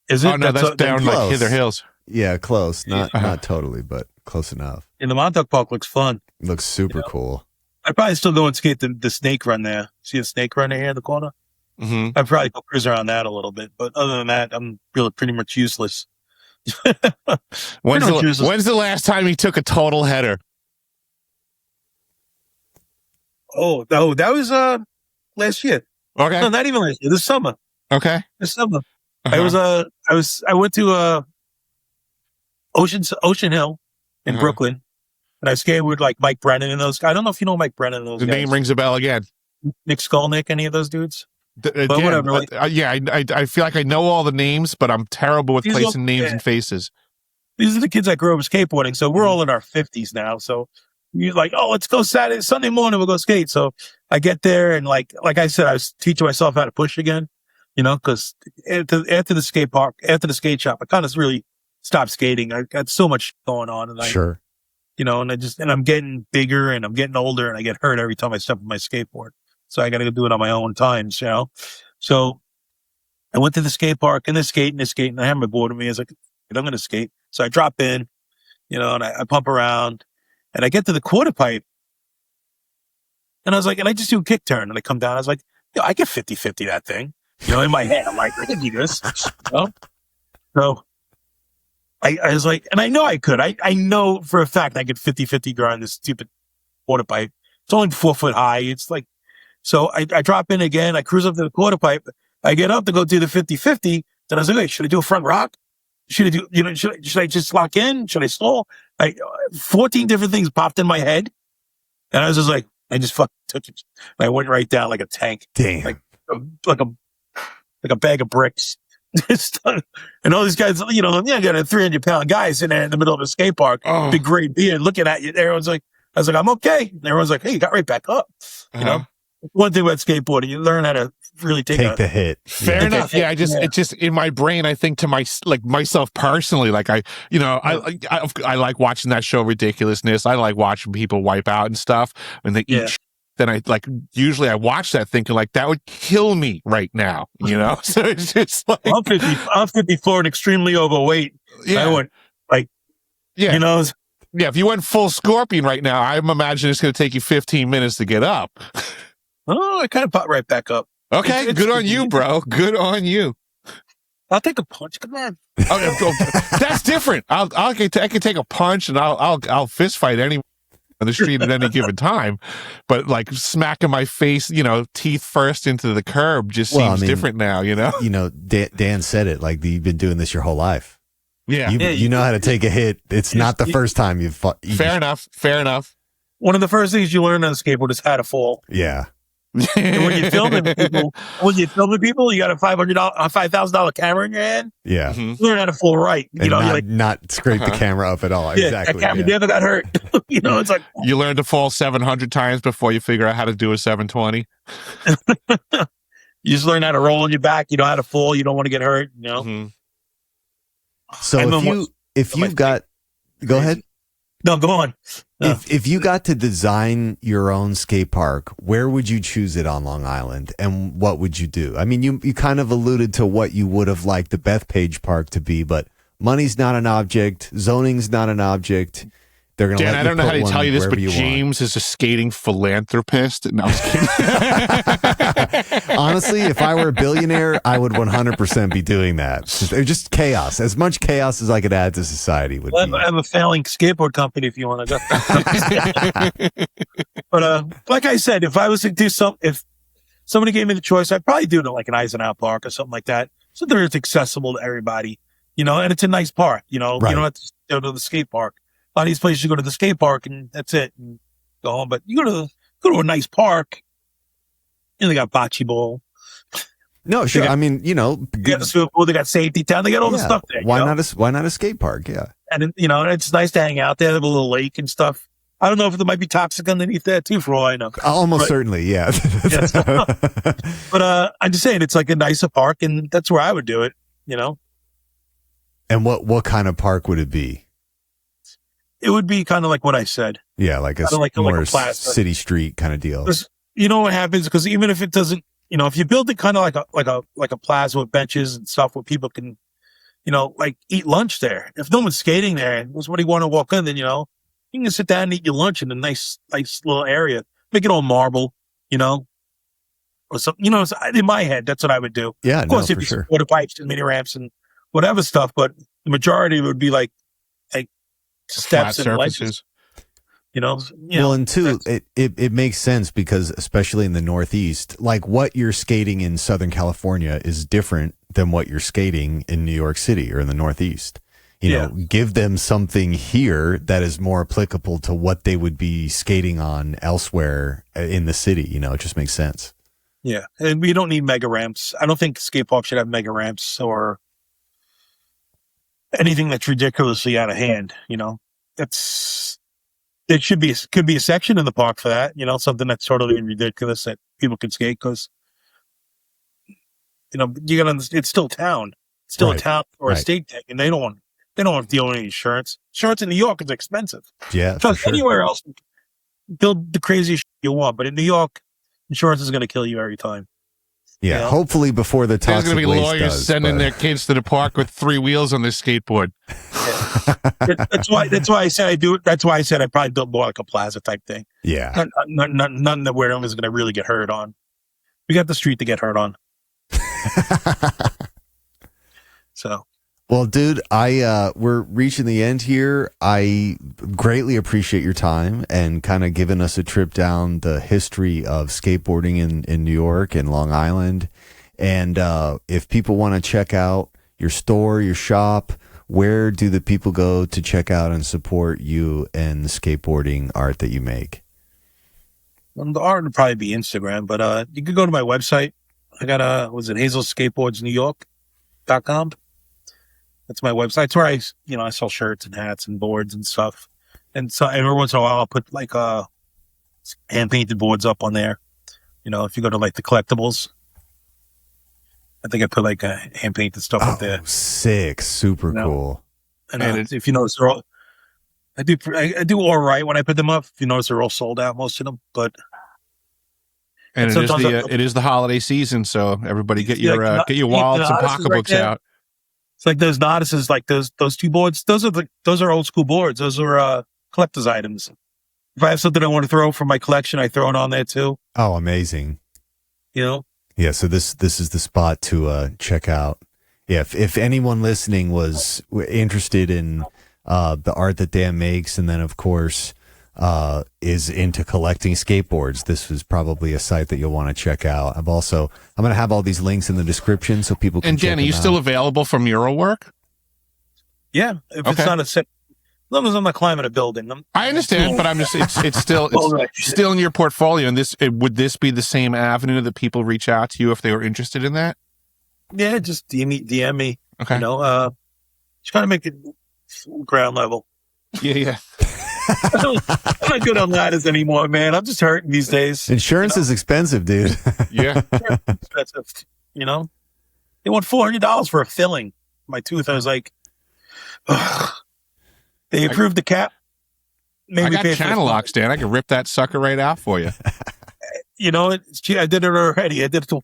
Is it? Oh no, that's down like Hither Hills. Yeah, close. Not totally, but close enough. And the Montauk Park looks fun. Looks super cool. I'd probably still go and skate the snake run there. See the snake run here in the corner? Mm-hmm. I'd probably go cruise around that a little bit. But other than that, I'm really pretty much useless. When's the last time you took a total header? Oh, that was last year. Okay. No, not even last year. This summer. Okay. This summer. I went to Ocean Hill in Brooklyn, and I skated with like Mike Brennan and those guys. I don't know if you know Mike Brennan and those guys. The name rings a bell again. Nick Skolnick, any of those dudes? But whatever. I feel like I know all the names, but I'm terrible with placing names and faces. these are the kids that grew up skateboarding. So we're all in our 50s now. So you're like, oh, let's go Sunday morning. We'll go skate. So I get there and like I said, I was teaching myself how to push again, cause after the skate park, after the skate shop, I kind of really stopped skating. I got so much going on and Sure. and I'm getting bigger and I'm getting older and I get hurt every time I step on my skateboard. So I got to go do it on my own times, So I went to the skate park and they're skating. I have my board with me. I was like, I'm going to skate. So I drop in, and I pump around and I get to the quarter pipe and I was like, and I just do a kick turn and I come down. I was like, I get 50-50 that thing, in my head. I'm like, I can do this. So I was like, and I know I could. I know for a fact I could 50-50 grind this stupid quarter pipe. It's only 4 foot high. It's like, so I drop in again. I cruise up to the quarter pipe. I get up to go do the 50-50. Then I was like, wait, should I do a front rock? Should I do, should I just lock in? Should I stall? 14 different things popped in my head. And I was just like, I just fucking took it. And I went right down like a tank. Damn. Like a bag of bricks. And all these guys, got a 300-pound guy sitting there in the middle of a skate park, big great beard, looking at you. Everyone's like, I was like, I'm okay. And everyone's like, hey, you got right back up. One thing about skateboarding, you learn how to really take the hit. Fair enough. Yeah, it's just in my brain. I think to myself personally, like I like watching that show Ridiculousness. I like watching people wipe out and stuff, and they eat. Then I usually I watch that thinking like that would kill me right now, So it's just like I'm 54 and extremely overweight. Yeah, I went yeah. If you went full Scorpion right now, I'm imagining it's going to take you 15 minutes to get up. Oh, I kind of popped right back up. Okay, good on you, bro. Good on you. I'll take a punch. Come on. That's different. I can take a punch and I'll fist fight anyone on the street at any given time, but like smacking my face, teeth first into the curb just seems different now. Dan said it. Like you've been doing this your whole life. Yeah, you know how to take a hit. It's not the first time you've fought. Fair enough. One of the first things you learn on a skateboard is how to fall. Yeah. And when you're filming people, you got a $5,000 camera in your hand. Yeah, you learn how to fall right. Not scrape the camera up at all. Yeah, exactly. That camera never got hurt. It's like you learn to fall 700 times before you figure out how to do a 720. You just learn how to roll on your back. You know how to fall. You don't want to get hurt. So if you've got, go ahead. No, go on. If you got to design your own skate park, where would you choose it on Long Island, and what would you do? I mean, you kind of alluded to what you would have liked the Bethpage Park to be, but money's not an object, zoning's not an object. They're going to let you I don't know how to put tell you this, but you James is a skating philanthropist. No, I was kidding. Honestly, if I were a billionaire, I would 100% be doing that. Just chaos. As much chaos as I could add to society would be. I have a failing skateboard company if you want to go. But like I said, if I was to do if somebody gave me the choice, I'd probably do it like an Eisenhower Park or something like that. So that it's accessible to everybody, and it's a nice park, Right. You don't have to go to the skate park. A lot of these places you go to the skate park and that's it and go home. But you go to a nice park, they got bocce ball. No, sure. They got the swimming pool, they got safety town, they got all the stuff there. Why not a skate park? Yeah. And it's nice to hang out there. They have a little lake and stuff. I don't know if there might be toxic underneath that too, for all I know. Almost certainly, yeah. But I'm just saying it's like a nicer park, and that's where I would do it. And what kind of park would it be? It would be kind of like what I said. Yeah, like a more city street kind of deal. You know what happens? Because even if it doesn't, if you build it kind of like a plaza with benches and stuff where people can, like eat lunch there. If no one's skating there and somebody want to walk in, then you can sit down and eat your lunch in a nice little area. Make it all marble, or something. In my head, that's what I would do. Yeah, of course, if you water pipes and mini ramps and whatever stuff, but the majority would be like steps and ledges. Well, and two, it makes sense because especially in the Northeast, like what you're skating in Southern California is different than what you're skating in New York City or in the Northeast. Give them something here that is more applicable to what they would be skating on elsewhere in the city. It just makes sense. Yeah. And we don't need mega ramps. I don't think skate parks should have mega ramps or anything that's ridiculously out of hand, it could be a section in the park for that, something that's totally ridiculous that people can skate because, you got to, it's still town. It's still a town or a state thing, and they don't have to own any insurance. Insurance in New York is expensive. Yeah, so for sure. Anywhere else, build the craziest shit you want, but in New York, insurance is going to kill you every time. Yeah, hopefully before the toxic There's going to be waste lawyers does, sending their kids to the park with 3 wheels on their skateboard. Yeah. That's why I said I do it. That's why I said I probably built more like a plaza type thing. Yeah, nothing that where is going to really get hurt on. We got the street to get hurt on. So, well, dude, we're reaching the end here. I greatly appreciate your time and kind of giving us a trip down the history of skateboarding in New York and Long Island. And if people want to check out your store, your shop, where do the people go to check out and support you and the skateboarding art that you make? The art would probably be Instagram, but you could go to my website. I got hazelskateboardsnewyork.com. That's my website. It's where I sell shirts and hats and boards and stuff. And so every once in a while I'll put like hand painted boards up on there. If you go to like the collectibles, I think I put like hand painted stuff up there. Sick, super cool. And if you notice, they're all, I do all right when I put them up. If you notice, they're all sold out, most of them. But it is the holiday season, so everybody get your wallets and pocketbooks out. It's like those notices, like those 2 boards. Those are old school boards. Those are collector's items. If I have something I want to throw from my collection, I throw it on there too. Oh, amazing! Yeah. So this is the spot to check out. Yeah, if anyone listening was interested in the art that Dan makes, and then of course is into collecting skateboards, this was probably a site that you'll want to check out. I'm going to have all these links in the description so people can. And Jen, are you still available for mural work? Yeah, if it's not a set. As long as I'm not climbing a building. I understand, but I'm just it's still in your portfolio. And would this be the same avenue that people reach out to you if they were interested in that? Yeah, just DM me. Okay. Just trying to make it ground level. Yeah. I'm not good on ladders anymore, man. I'm just hurting these days. Insurance is expensive, dude. Yeah. Expensive. They want $400 for a filling. My tooth, I was like, ugh. They approved the cap. I got channel locks, Dan. I can rip that sucker right out for you. I did it already. I did it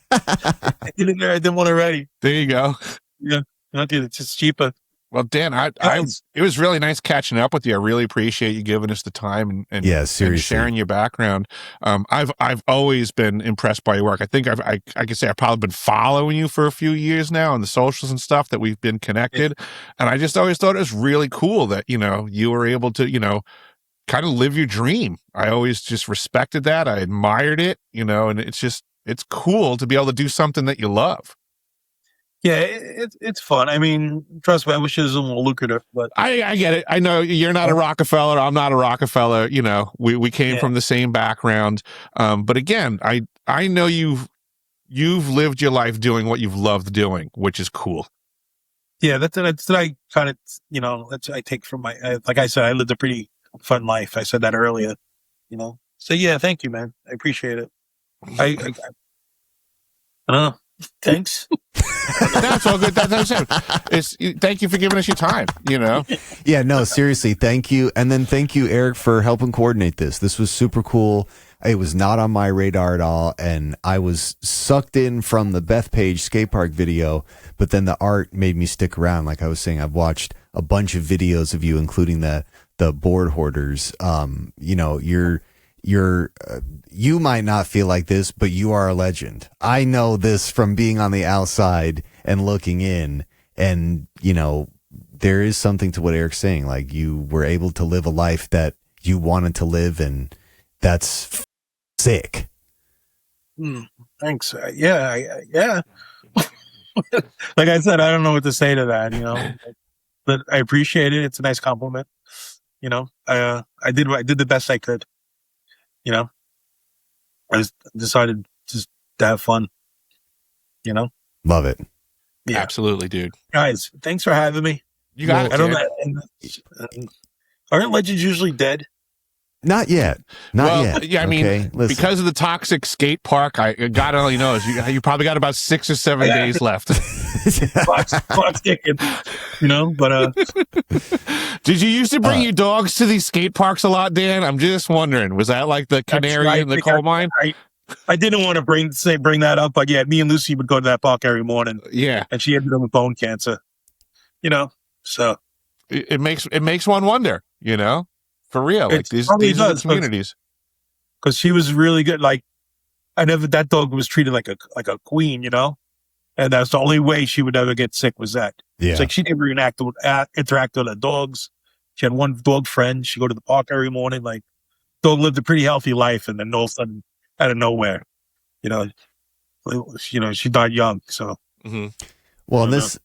there. I did one already. There you go. Yeah. It's just cheaper. Well, Dan, it was really nice catching up with you. I really appreciate you giving us the time and seriously, and sharing your background. I've always been impressed by your work. I think I can say I've probably been following you for a few years now on the socials and stuff that we've been connected. Yeah. And I just always thought it was really cool that, you were able to, kind of live your dream. I always just respected that. I admired it, and it's cool to be able to do something that you love. Yeah, it's fun. I mean, trust me, I wish it was more lucrative, but I get it. I know you're not a Rockefeller. I'm not a Rockefeller. We came from the same background. But again, I know you've lived your life doing what you've loved doing, which is cool. Yeah, that's what I kind of, that's what I take from my, like I said, I lived a pretty fun life. I said that earlier, So yeah, thank you, man. I appreciate it. I don't know. Thanks. That's all good. That's it. Thank you for giving us your time. Yeah, no, seriously, thank you, and then thank you, Eric, for helping coordinate this. This was super cool. It was not on my radar at all, and I was sucked in from the Bethpage Skate Park video, but then the art made me stick around. Like I was saying, I've watched a bunch of videos of you, including the board hoarders. You might not feel like this, but you are a legend. I know this from being on the outside and looking in, and there is something to what Eric's saying. Like, you were able to live a life that you wanted to live, and that's sick. Thanks. Yeah. Like I said, I don't know what to say to that, but I appreciate it. It's a nice compliment. I did the best I could. I decided just to have fun. Love it. Yeah. Absolutely, dude. Guys, thanks for having me. You got it. I don't know. Aren't legends usually dead? Not yet. Not yet. Yeah, I mean, okay? Listen. because of the toxic skate park, God only knows. You probably got about 6 or 7 days left. Clock's ticking, but Did you used to bring your dogs to these skate parks a lot, Dan? I'm just wondering. Was that like the canary in the coal mine? I didn't want to bring that up, but yeah, me and Lucy would go to that park every morning. Yeah. And she ended up with bone cancer. So it makes one wonder, for real. Like these are the communities. Because she was really good. Like that dog was treated like a queen, and that's the only way she would ever get sick was that. Yeah. It's like she never interact with the dogs. She had one dog friend. She'd go to the park every morning. Like, dog lived a pretty healthy life, and then all of a sudden, out of nowhere, she died young. So. Mm-hmm. Well, this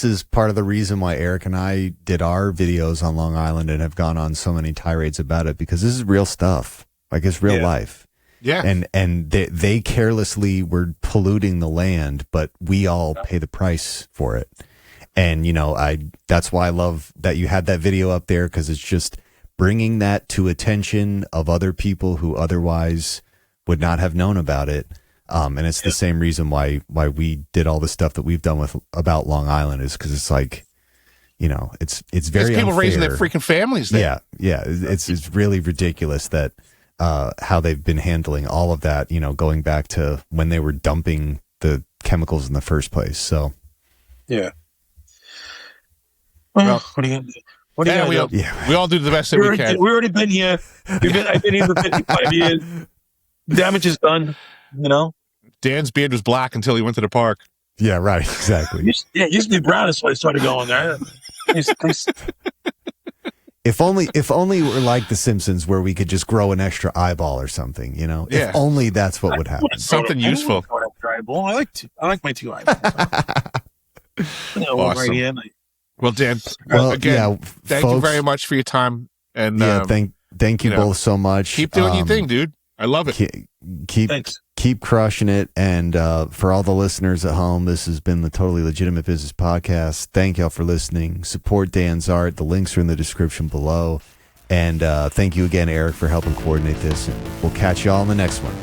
is part of the reason why Eric and I did our videos on Long Island and have gone on so many tirades about it, because this is real stuff. Like, it's real life. Yeah. And they carelessly were polluting the land, but we all pay the price for it. And, that's why I love that you had that video up there, because it's just bringing that to attention of other people who otherwise would not have known about it. And it's the same reason why we did all the stuff that we've done about Long Island, is because it's like, it's very people unfair. raising their freaking families there. Yeah. It's really ridiculous that how they've been handling all of that, going back to when they were dumping the chemicals in the first place. So, yeah. Well, what are you gonna do? We all do the best that we can. We've already been here. I've been here for 55 years. Damage is done, Dan's beard was black until he went to the park. Yeah, right. Exactly. It used to be brown. That's why I started going there. If only we're like The Simpsons, where we could just grow an extra eyeball or something, Yeah. If only that's what would happen. Something useful. I like my 2 eyeballs. Awesome. Right here. Well, Dan, again, thank you very much for your time. And thank you both so much. Keep doing your thing, dude. I love it. Keep crushing it. And for all the listeners at home, this has been the Totally Legitimate Business Podcast. Thank y'all for listening. Support Dan's art. The links are in the description below. And thank you again, Eric, for helping coordinate this. And we'll catch y'all in the next one.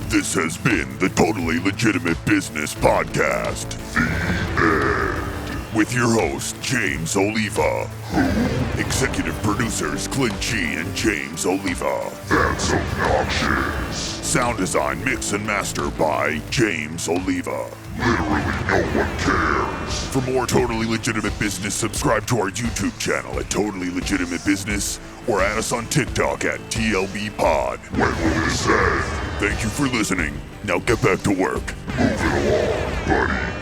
This has been the Totally Legitimate Business Podcast. The end. With your host, James Oliva. Executive producers, Clint G and James Oliva. That's obnoxious. Sound design, mix, and master by James Oliva. Literally no one cares. For more Totally Legitimate Business, subscribe to our YouTube channel at Totally Legitimate Business, or add us on TikTok at TLB Pod. When will this end? Thank you for listening. Now get back to work. Move it along, buddy.